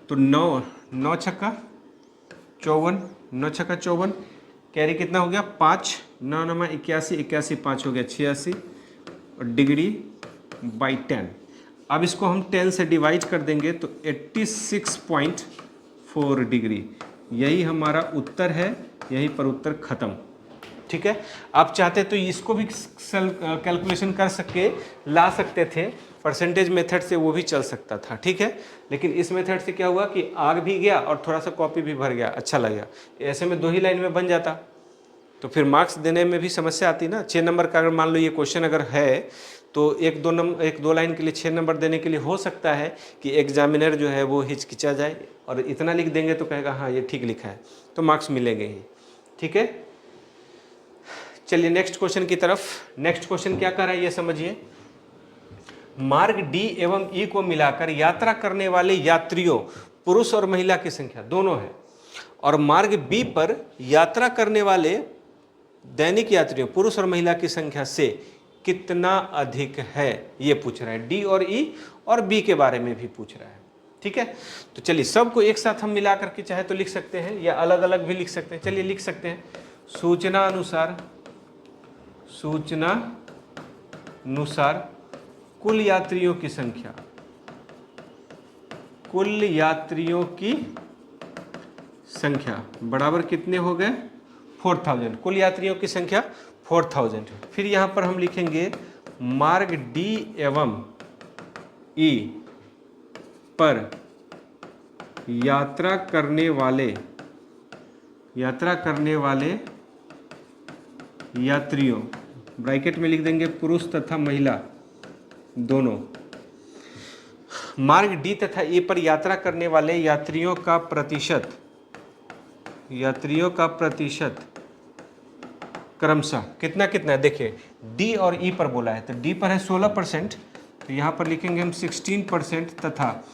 तो 9 छक्का 54, 9 छक्का 54, कैरी कितना हो गया? 5, 9 9 81, 81 5 हो गया 86, और डिग्री बाई 10। अब इसको हम 10 से डिवाइड कर देंगे तो 86.4 डिग्री, यही हमारा उत्तर है। यहीं पर उत्तर खत्म। ठीक है, आप चाहते तो इसको भी कैलकुलेशन कर सके ला सकते थे, परसेंटेज मेथड से वो भी चल सकता था। ठीक है, लेकिन इस मेथड से क्या हुआ कि आग भी गया और थोड़ा सा कॉपी भी भर गया, अच्छा लगा। ऐसे में 2 ही लाइन में बन जाता तो फिर मार्क्स देने में भी समस्या आती ना। 6 नंबर का अगर मान लो ये क्वेश्चन अगर है तो एक दो लाइन के लिए 6 नंबर देने के लिए हो सकता है कि एग्जामिनर जो है वो हिचकिचा जाए, और इतना लिख देंगे तो कहेगा हाँ ये ठीक लिखा है, तो मार्क्स मिलेंगे ही। ठीक है, चलिए नेक्स्ट क्वेश्चन की तरफ। नेक्स्ट क्वेश्चन क्या कर रहा है ये समझिए। मार्ग डी एवं ई को मिलाकर यात्रा करने वाले यात्रियों पुरुष और महिला की संख्या दोनों है, और मार्ग बी पर यात्रा करने वाले दैनिक यात्रियों पुरुष और महिला की संख्या से कितना अधिक है, ये पूछ रहा है। डी और ई और बी के बारे में भी पूछ रहा है। ठीक है, तो चलिए सबको एक साथ हम मिला करके चाहे तो लिख सकते हैं, या अलग अलग भी लिख सकते हैं। चलिए लिख सकते हैं, सूचना अनुसार कुल यात्रियों की संख्या, कुल यात्रियों की संख्या बराबर कितने हो गए? 4000। कुल यात्रियों की संख्या 4000। फिर यहां पर हम लिखेंगे मार्ग डी एवं ई पर यात्रा करने वाले यात्रियों, ब्रैकेट में लिख देंगे पुरुष तथा महिला दोनों। मार्ग डी तथा ई पर यात्रा करने वाले यात्रियों का प्रतिशत क्रमशः कितना कितना है? देखिए डी और ई पर बोला है, तो डी पर है 16%, तो यहाँ पर लिखेंगे हम 16%, तथा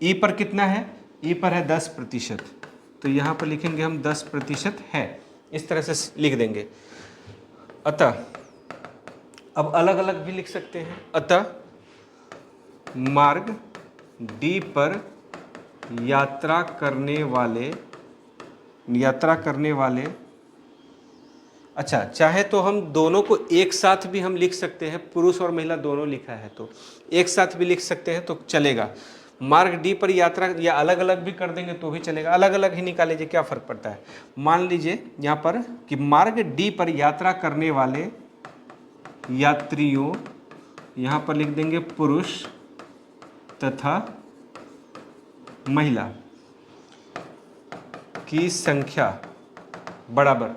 ई पर कितना है? ई पर है 10%, तो यहाँ पर लिखेंगे हम 10% है। इस तरह से लिख देंगे। अतः अब अलग अलग भी लिख सकते हैं। अतः मार्ग डी पर यात्रा करने वाले अच्छा, चाहे तो हम दोनों को एक साथ भी हम लिख सकते हैं, पुरुष और महिला दोनों लिखा है तो एक साथ भी लिख सकते हैं तो चलेगा। मार्ग डी पर यात्रा, या अलग अलग भी कर देंगे तो भी चलेगा, अलग अलग ही निकाल लीजिए, क्या फ़र्क पड़ता है। मान लीजिए यहाँ पर कि मार्ग डी पर यात्रा करने वाले यात्रियों, यहाँ पर लिख देंगे पुरुष तथा महिला की संख्या बराबर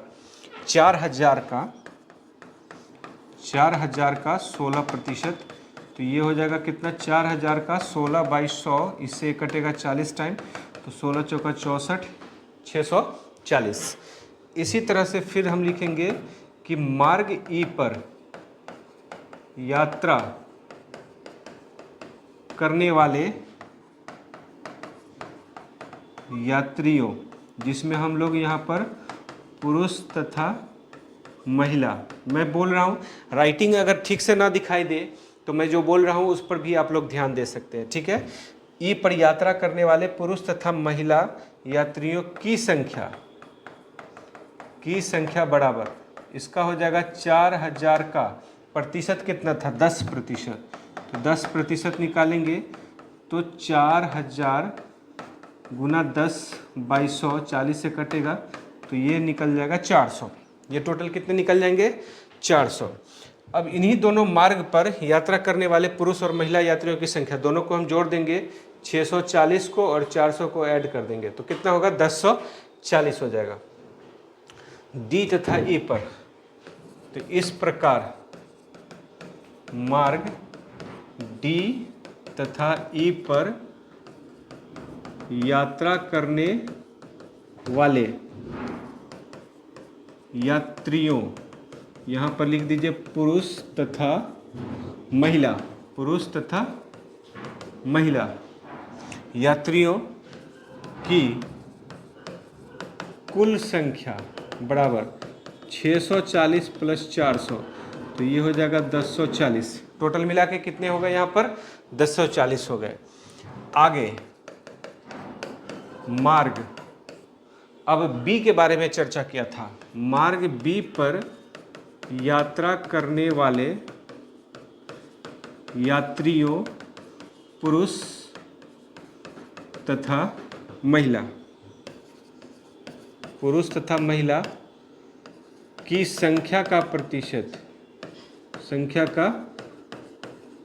4000 का 16%, तो ये हो जाएगा कितना? 4000 का 16/100, इससे कटेगा 40 टाइम, तो 16 चौका 64, 640। इसी तरह से फिर हम लिखेंगे कि मार्ग ई पर यात्रा करने वाले यात्रियों, जिसमें हम लोग यहाँ पर पुरुष तथा महिला, मैं बोल रहा हूँ राइटिंग अगर ठीक से ना दिखाई दे तो मैं जो बोल रहा हूँ उस पर भी आप लोग ध्यान दे सकते हैं। ठीक है, ई पर यात्रा करने वाले पुरुष तथा महिला यात्रियों की संख्या बराबर, इसका हो जाएगा 4000 का प्रतिशत कितना था? 10%, तो 10% निकालेंगे तो 4000 गुना 10/100, 40 से कटेगा तो ये निकल जाएगा 400। ये टोटल कितने निकल जाएंगे? 400। अब इन्हीं दोनों मार्ग पर यात्रा करने वाले पुरुष और महिला यात्रियों की संख्या दोनों को हम जोड़ देंगे, 640 को और 400 को ऐड कर देंगे तो कितना होगा? 1040 हो जाएगा। डी तथा ई पर, तो इस प्रकार मार्ग डी तथा ई पर यात्रा करने वाले यात्रियों, यहाँ पर लिख दीजिए पुरुष तथा महिला, पुरुष तथा महिला यात्रियों की कुल संख्या बराबर 640 प्लस 400, तो ये हो जाएगा 1040। टोटल मिला के कितने हो गए यहाँ पर? 1040 हो गए। आगे मार्ग, अब बी के बारे में चर्चा किया था। मार्ग बी पर यात्रा करने वाले यात्रियों पुरुष तथा महिला, पुरुष तथा महिला की संख्या का प्रतिशत, संख्या का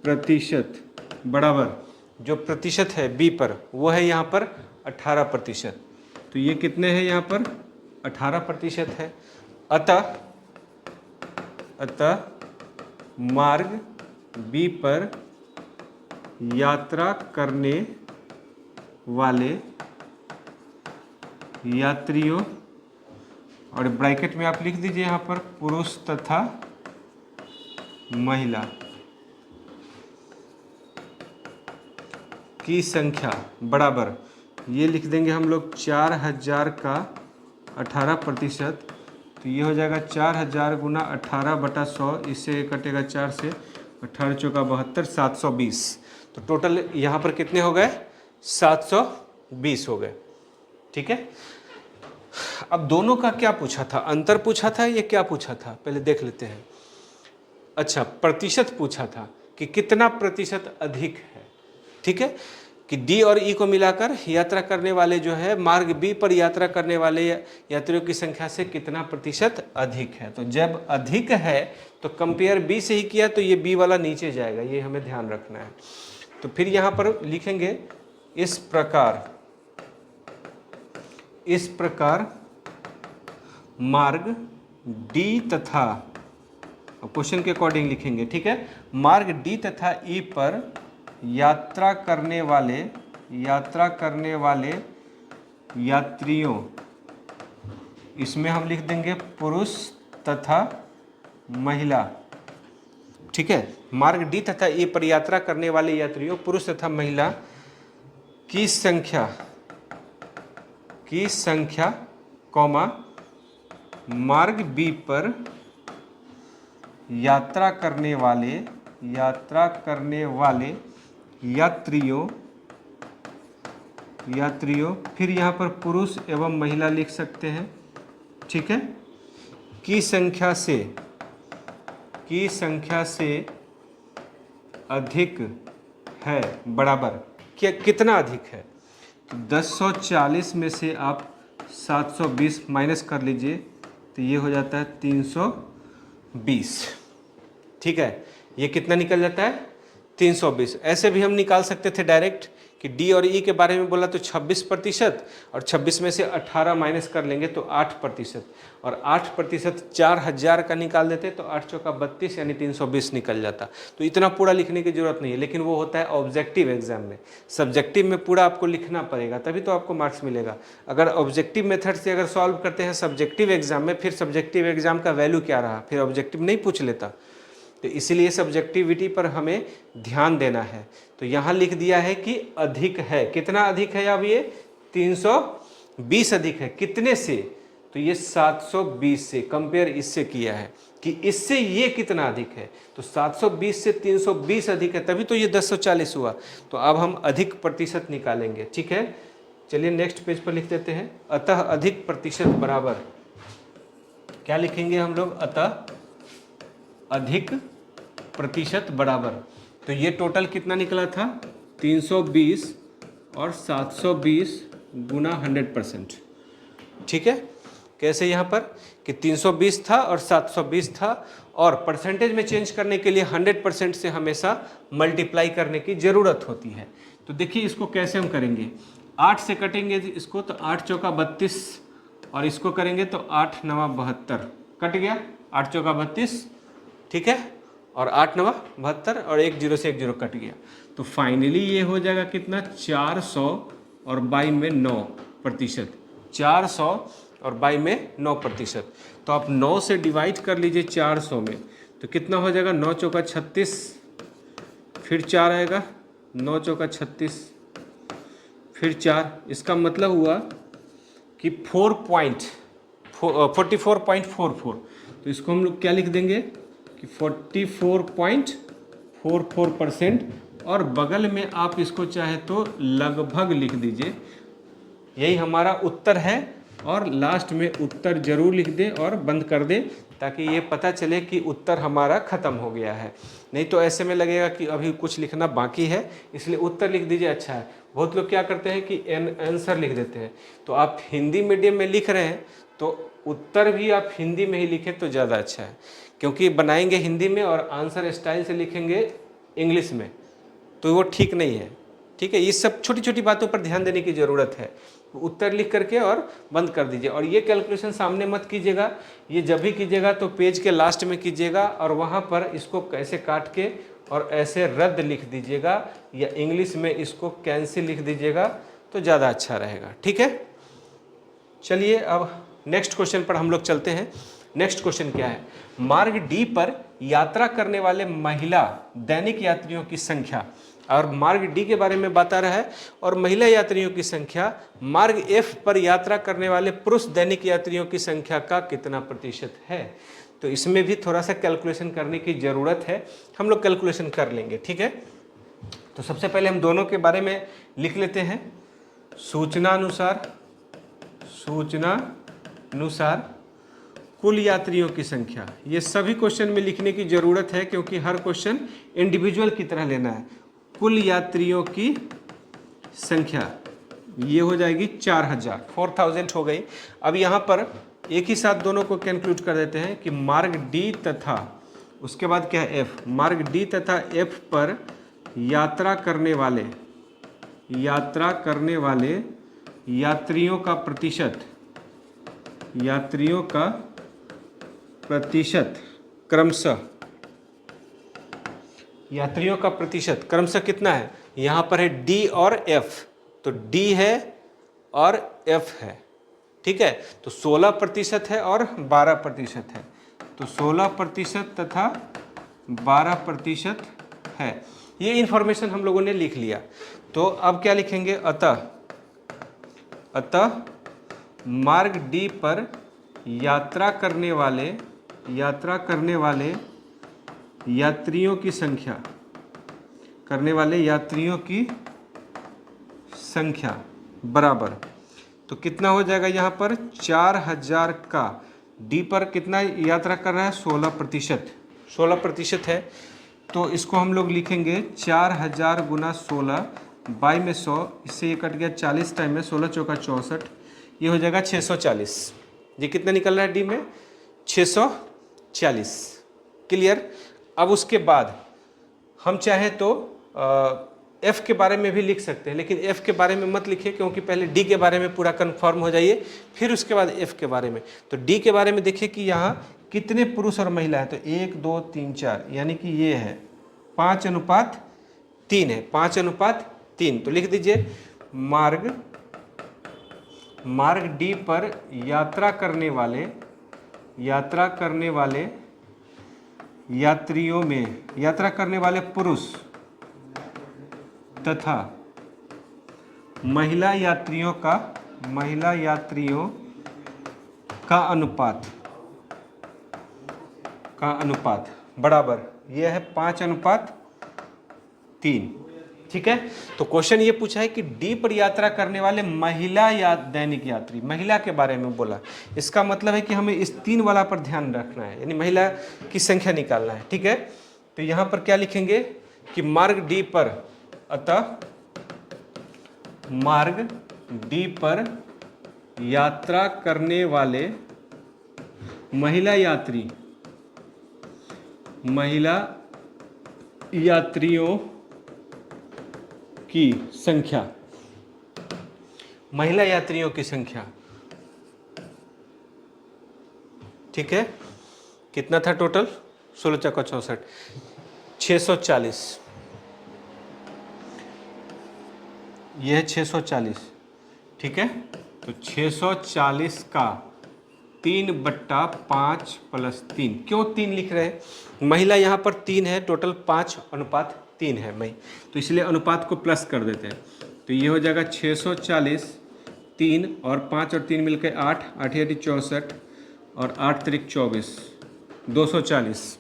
प्रतिशत बराबर, जो प्रतिशत है बी पर वो है यहाँ पर 18%, तो ये कितने हैं यहाँ पर? 18% है। अतः मार्ग बी पर यात्रा करने वाले यात्रियों, और ब्रैकेट में आप लिख दीजिए यहाँ पर पुरुष तथा महिला की संख्या बराबर, ये लिख देंगे हम लोग 4000 का 18%, तो ये हो जाएगा 4000 गुना 18/100, इससे कटेगा 4 से, 18 चौका 72, 720। तो टोटल यहाँ पर कितने हो गए? 720 हो गए। ठीक है। अब दोनों का क्या पूछा था? अंतर पूछा था, ये क्या पूछा था पहले देख लेते हैं। अच्छा, प्रतिशत पूछा था कि कितना प्रतिशत अधिक है। ठीक है, कि डी और ई को मिलाकर यात्रा करने वाले जो है मार्ग बी पर यात्रा करने वाले यात्रियों की संख्या से कितना प्रतिशत अधिक है। तो जब अधिक है तो कंपेयर बी से ही किया तो ये बी वाला नीचे जाएगा, ये हमें ध्यान रखना है। तो फिर यहाँ पर लिखेंगे इस प्रकार मार्ग डी तथा, क्वेश्चन के अकॉर्डिंग लिखेंगे। ठीक है, मार्ग डी तथा ई पर यात्रा करने वाले यात्रियों, इसमें हम लिख देंगे पुरुष तथा महिला। ठीक है, मार्ग डी तथा ई पर यात्रा करने वाले यात्रियों पुरुष तथा महिला की संख्या कॉमा मार्ग बी पर यात्रा करने वाले यात्रियों, फिर यहाँ पर पुरुष एवं महिला लिख सकते हैं। ठीक है, की संख्या से अधिक है बराबर, क्या कितना अधिक है? तो 1040 में से आप 720 माइनस कर लीजिए तो ये हो जाता है 320। ठीक है, ये कितना निकल जाता है? 320। ऐसे भी हम निकाल सकते थे डायरेक्ट कि डी और ई के बारे में बोला तो 26%, और 26 में से 18 माइनस कर लेंगे तो 8%, और 8% 4000 का निकाल देते तो 8 चौका 32 यानी 320 निकल जाता। तो इतना पूरा लिखने की जरूरत नहीं है, लेकिन वो होता है ऑब्जेक्टिव एग्जाम में। सब्जेक्टिव में पूरा आपको लिखना पड़ेगा, तभी तो आपको मार्क्स मिलेगा। अगर ऑब्जेक्टिव मेथड से अगर सॉल्व करते हैं सब्जेक्टिव एग्जाम में, फिर सब्जेक्टिव एग्जाम का वैल्यू क्या रहा, फिर ऑब्जेक्टिव नहीं पूछ लेता। तो इसीलिए सब्जेक्टिविटी पर हमें ध्यान देना है। तो यहाँ लिख दिया है कि अधिक है। कितना अधिक है? अब ये 320 अधिक है। कितने से? तो ये 720 से, कंपेयर इससे किया है कि इससे ये कितना अधिक है। तो 720 से 320 अधिक है, तभी तो ये 1040 हुआ। तो अब हम अधिक प्रतिशत निकालेंगे। ठीक है, चलिए नेक्स्ट पेज पर लिख देते हैं। अतः अधिक प्रतिशत बराबर क्या लिखेंगे हम लोग? अतः अधिक प्रतिशत बराबर, तो ये टोटल कितना निकला था? 320 और 720 गुना 100%। ठीक है, कैसे यहाँ पर कि 320 था और 720 था, और परसेंटेज में चेंज करने के लिए 100% से हमेशा मल्टीप्लाई करने की ज़रूरत होती है। तो देखिए इसको कैसे हम करेंगे, 8 से कटेंगे इसको तो 8 चौका 32, और इसको करेंगे तो 8 नवा 72, कट गया 8 चौका 32, ठीक है, और 8 नवा 72, और 1 0 से 1 0 कट गया। तो फाइनली ये हो जाएगा कितना, 400 और 22 में 9%, 400 और 22 में 9%। तो आप 9 से डिवाइड कर लीजिए 400 में, तो कितना हो जाएगा, 9 चौका 36, फिर 4 आएगा, 9 चौका 36, फिर 4, इसका मतलब हुआ कि 44.44। तो इसको हम लोग क्या लिख देंगे कि 44.44%, और बगल में आप इसको चाहे तो लगभग लिख दीजिए, यही हमारा उत्तर है। और लास्ट में उत्तर जरूर लिख दें और बंद कर दें, ताकि ये पता चले कि उत्तर हमारा ख़त्म हो गया है। नहीं तो ऐसे में लगेगा कि अभी कुछ लिखना बाकी है, इसलिए उत्तर लिख दीजिए, अच्छा है। बहुत लोग क्या करते हैं कि आंसर लिख देते हैं। तो आप हिंदी मीडियम में लिख रहे हैं तो उत्तर भी आप हिंदी में ही लिखें तो ज़्यादा अच्छा है, क्योंकि बनाएंगे हिंदी में और आंसर स्टाइल से लिखेंगे इंग्लिश में तो वो ठीक नहीं है। ठीक है, ये सब छोटी छोटी बातों पर ध्यान देने की ज़रूरत है। उत्तर लिख करके और बंद कर दीजिए। और ये कैलकुलेशन सामने मत कीजिएगा, ये जब भी कीजिएगा तो पेज के लास्ट में कीजिएगा, और वहाँ पर इसको कैसे काट के और ऐसे रद्द लिख दीजिएगा, या इंग्लिश में इसको कैंसिल लिख दीजिएगा तो ज़्यादा अच्छा रहेगा। ठीक है, चलिए अब नेक्स्ट क्वेश्चन पर हम लोग चलते हैं। नेक्स्ट क्वेश्चन क्या है, मार्ग डी पर यात्रा करने वाले महिला दैनिक यात्रियों की संख्या, और मार्ग डी के बारे में बता रहा है, और महिला यात्रियों की संख्या मार्ग एफ पर यात्रा करने वाले पुरुष दैनिक यात्रियों की संख्या का कितना प्रतिशत है। तो इसमें भी थोड़ा सा कैलकुलेशन करने की ज़रूरत है, हम लोग कैलकुलेशन कर लेंगे। ठीक है, तो सबसे पहले हम दोनों के बारे में लिख लेते हैं। सूचनानुसार कुल यात्रियों की संख्या, ये सभी क्वेश्चन में लिखने की ज़रूरत है, क्योंकि हर क्वेश्चन इंडिविजुअल की तरह लेना है। कुल यात्रियों की संख्या ये हो जाएगी 4000 हो गई। अब यहाँ पर एक ही साथ दोनों को कंक्लूड कर देते हैं कि मार्ग डी तथा उसके बाद क्या है एफ, मार्ग डी तथा एफ पर यात्रा करने वाले यात्रियों का प्रतिशत क्रमशः, यात्रियों का प्रतिशत क्रमशः कितना है, यहाँ पर है डी और एफ, तो डी है और एफ है। ठीक है, तो 16% है और 12% है, तो 16% तथा 12% है। ये इन्फॉर्मेशन हम लोगों ने लिख लिया। तो अब क्या लिखेंगे, अतः मार्ग डी पर यात्रा करने वाले यात्रियों की संख्या बराबर, तो कितना हो जाएगा यहाँ पर 4000 का, डी पर कितना यात्रा कर रहा है 16% है, तो इसको हम लोग लिखेंगे 4000 गुना 16 बाई में 100, इससे ये कट गया 40 टाइम में 16 चौका 64, ये हो जाएगा 640। ये कितना निकल रहा है डी में 640। क्लियर। अब उसके बाद हम चाहें तो एफ के बारे में भी लिख सकते हैं, लेकिन एफ के बारे में मत लिखिए, क्योंकि पहले डी के बारे में पूरा कंफर्म हो जाइए, फिर उसके बाद एफ के बारे में। तो डी के बारे में देखिए कि यहाँ कितने पुरुष और महिला है, तो 1 2 3 4, यानी कि ये है 5:3 है, 5:3। तो लिख दीजिए मार्ग डी पर यात्रा करने वाले पुरुष तथा महिला यात्रियों का अनुपात बराबर, यह है 5:3। ठीक है, तो क्वेश्चन ये पूछा है कि डी पर यात्रा करने वाले महिला या दैनिक यात्री, महिला के बारे में बोला, इसका मतलब है कि हमें इस 3 वाला पर ध्यान रखना है, यानी महिला की संख्या निकालना है। ठीक है, तो यहाँ पर क्या लिखेंगे कि मार्ग डी पर, अतः मार्ग डी पर यात्रा करने वाले महिला यात्रियों की संख्या, महिला यात्रियों की संख्या, ठीक है। कितना था टोटल? 16 चौका 64, 640। यह है 640, ठीक है। तो 640 का 3/5 + 3, क्यों 3 लिख रहे हैं? महिला यहाँ पर 3 है, टोटल 5:3 है मई, तो इसलिए अनुपात को प्लस कर देते हैं। तो ये हो जाएगा 640, 3 और 5 और 3 मिलकर 8, 8 × 64 और 8 × 24, 240,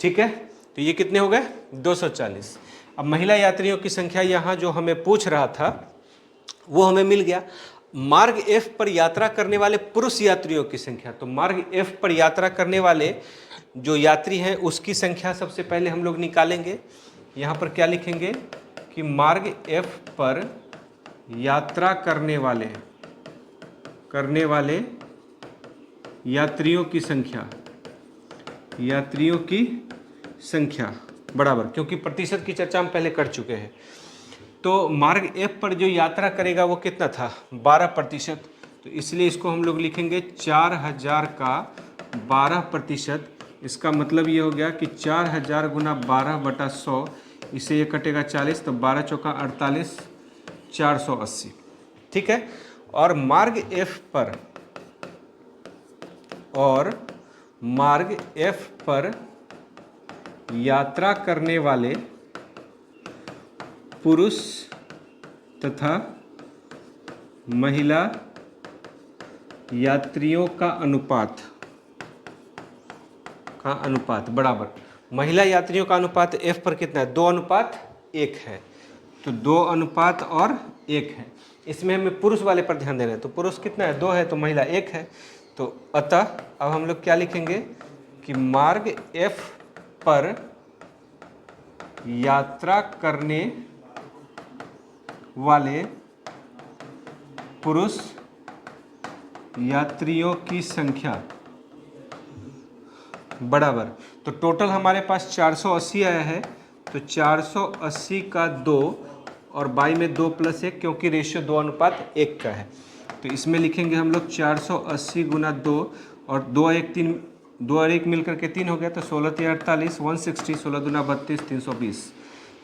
ठीक है। तो ये कितने हो गए? 240। अब महिला यात्रियों की संख्या यहाँ जो हमें पूछ रहा था वो हमें मिल गया। मार्ग F पर यात्रा करने वाले पुरुष यात्रियों की संख्या, तो मार्ग F पर यात्रा करने वाले जो यात्री हैं उसकी संख्या सबसे पहले हम लोग निकालेंगे। यहाँ पर क्या लिखेंगे कि मार्ग F पर यात्रा करने वाले यात्रियों की संख्या बराबर, क्योंकि प्रतिशत की चर्चा हम पहले कर चुके हैं। तो मार्ग F पर जो यात्रा करेगा वो कितना था? 12%। तो इसलिए इसको हम लोग लिखेंगे 4000 का 12%। इसका मतलब ये हो गया कि 4000 × 12/100, इससे ये कटेगा 40, तो 12 चौका 48, 480, ठीक है। और मार्ग F पर यात्रा करने वाले पुरुष तथा महिला यात्रियों का अनुपात बराबर, महिला यात्रियों का अनुपात F पर कितना है? 2:1 है। तो 2:1 है। इसमें हमें पुरुष वाले पर ध्यान देना है। तो पुरुष कितना है? 2 है, तो महिला 1 है। तो अतः अब हम लोग क्या लिखेंगे कि मार्ग F पर यात्रा करने वाले पुरुष यात्रियों की संख्या बराबर, तो टोटल हमारे पास 480 आया है। तो 480 का 2 और बाई में 2 + 1, क्योंकि रेशियो 2:1 का है। तो इसमें लिखेंगे हम लोग 480 × 2 और 2 और 1 मिलकर के 3 हो गया, तो 16 × 48, 160, 16 × 32, 320।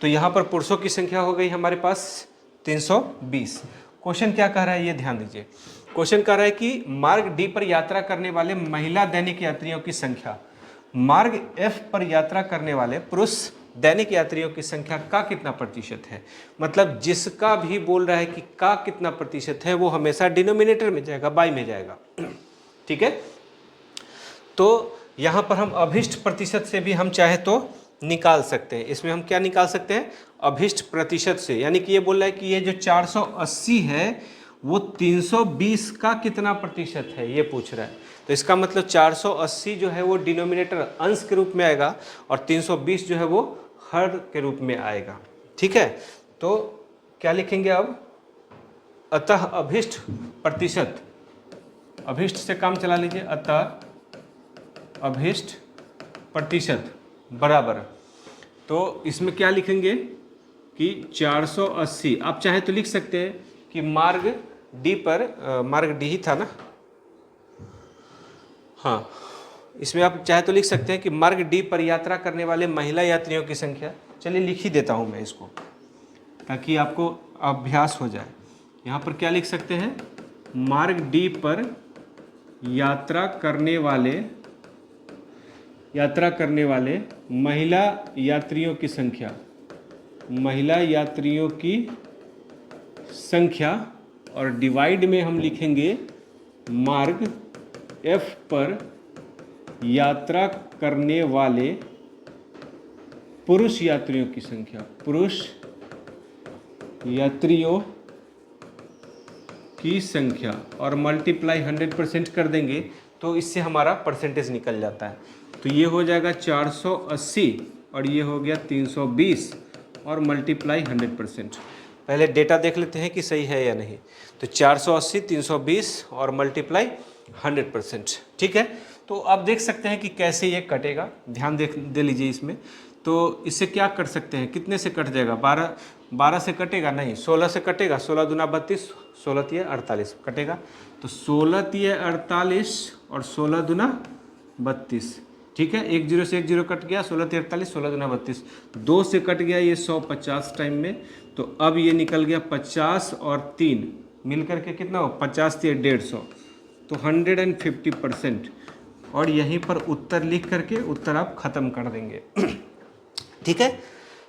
तो यहाँ पर पुरुषों की संख्या हो गई हमारे पास 320। क्वेश्चन क्या कह रहा है ये ध्यान दीजिए। क्वेश्चन कह रहा है कि मार्ग डी पर यात्रा करने वाले महिला दैनिक यात्रियों की संख्या, मार्ग F पर यात्रा करने वाले पुरुष दैनिक यात्रियों की संख्या का कितना प्रतिशत है। मतलब जिसका भी बोल रहा है कि का कितना प्रतिशत है वो हमेशा डिनोमिनेटर में जाएगा, बाई में जाएगा, ठीक है। तो यहाँ पर हम अभिष्ट प्रतिशत से भी हम चाहे तो निकाल सकते हैं। इसमें हम क्या निकाल सकते हैं? अभिष्ट प्रतिशत से, यानी कि ये बोल रहा है कि ये जो 480 है वो 320 का कितना प्रतिशत है ये पूछ रहा है। तो इसका मतलब 480 जो है वो डिनोमिनेटर अंश के रूप में आएगा और 320 जो है वो हर के रूप में आएगा, ठीक है। तो क्या लिखेंगे अब? अतः अभिष्ट प्रतिशत, अभिष्ट से काम चला लीजिए, अतः अभिष्ट प्रतिशत बराबर, तो इसमें क्या लिखेंगे कि 480, आप चाहे तो लिख सकते हैं कि मार्ग डी पर, मार्ग डी ही था ना, हाँ, इसमें आप चाहे तो लिख सकते हैं कि मार्ग डी पर यात्रा करने वाले महिला यात्रियों की संख्या। चलिए लिख ही देता हूँ मैं इसको ताकि आपको अभ्यास हो जाए। यहाँ पर क्या लिख सकते हैं? मार्ग डी पर यात्रा करने वाले महिला यात्रियों की संख्या, महिला यात्रियों की संख्या, और डिवाइड में हम लिखेंगे मार्ग F पर यात्रा करने वाले पुरुष यात्रियों की संख्या, पुरुष यात्रियों की संख्या, और मल्टीप्लाई 100% कर देंगे तो इससे हमारा परसेंटेज निकल जाता है। तो ये हो जाएगा 480 और ये हो गया 320 और मल्टीप्लाई 100%। पहले डेटा देख लेते हैं कि सही है या नहीं। तो 480, 320 और मल्टीप्लाई 100%, ठीक है। तो आप देख सकते हैं कि कैसे ये कटेगा, ध्यान दे लीजिए इसमें। तो इससे क्या कर सकते हैं, कितने से कट जाएगा, 12 से कटेगा नहीं, 16 से कटेगा, 16 दूना 32, 16 तिया 48 कटेगा। तो 16 तिया 48 और 16 दूना 32, ठीक है। 1 0 से 1 0 कट गया, 16 तिया 48, 16 दूना 32, 2 से कट गया ये 150 टाइम में। तो अब ये निकल गया 50 और 3 मिल करके कितना हो, 50 तिया 150, तो 150%। और यहीं पर उत्तर लिख करके उत्तर आप खत्म कर देंगे। ठीक है,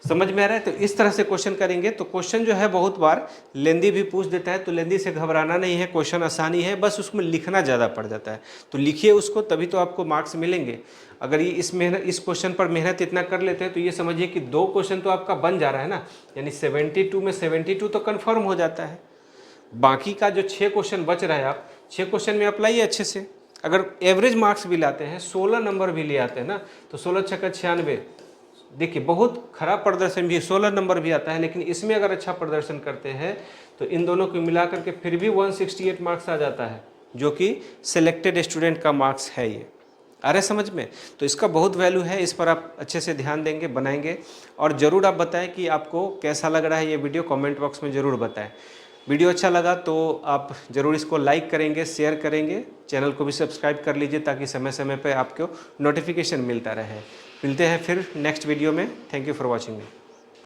समझ में आ रहा है। तो इस तरह से क्वेश्चन करेंगे। तो क्वेश्चन जो है बहुत बार लेंदी भी पूछ देता है, तो लेंदी से घबराना नहीं है, क्वेश्चन आसानी है, बस उसमें लिखना ज़्यादा पड़ जाता है। तो लिखिए उसको, तभी तो आपको मार्क्स मिलेंगे। अगर ये इस क्वेश्चन पर मेहनत इतना कर लेते हैं तो ये समझिए कि 2 क्वेश्चन तो आपका बन जा रहा है ना, यानी 72 में 72 तो कन्फर्म हो जाता है। बाकी का जो 6 क्वेश्चन बच रहा है, आप 6 क्वेश्चन में अप्लाई अच्छे से। अगर एवरेज मार्क्स भी लाते हैं, 16 नंबर भी ले आते हैं ना, तो 16 छक्का 96, देखिए बहुत खराब प्रदर्शन भी 16 नंबर भी आता है, लेकिन इसमें अगर अच्छा प्रदर्शन करते हैं तो इन दोनों को मिला करके फिर भी 168 मार्क्स आ जाता है, जो कि सिलेक्टेड स्टूडेंट का मार्क्स है ये। आ रहे समझ में। तो इसका बहुत वैल्यू है, इस पर आप अच्छे से ध्यान देंगे, बनाएंगे। और ज़रूर आप बताएं कि आपको कैसा लग रहा है ये वीडियो, कमेंट बॉक्स में ज़रूर बताएं। वीडियो अच्छा लगा तो आप ज़रूर इसको लाइक करेंगे, शेयर करेंगे, चैनल को भी सब्सक्राइब कर लीजिए ताकि समय समय पर आपको नोटिफिकेशन मिलता रहे। मिलते हैं फिर नेक्स्ट वीडियो में। Thank you for watching me.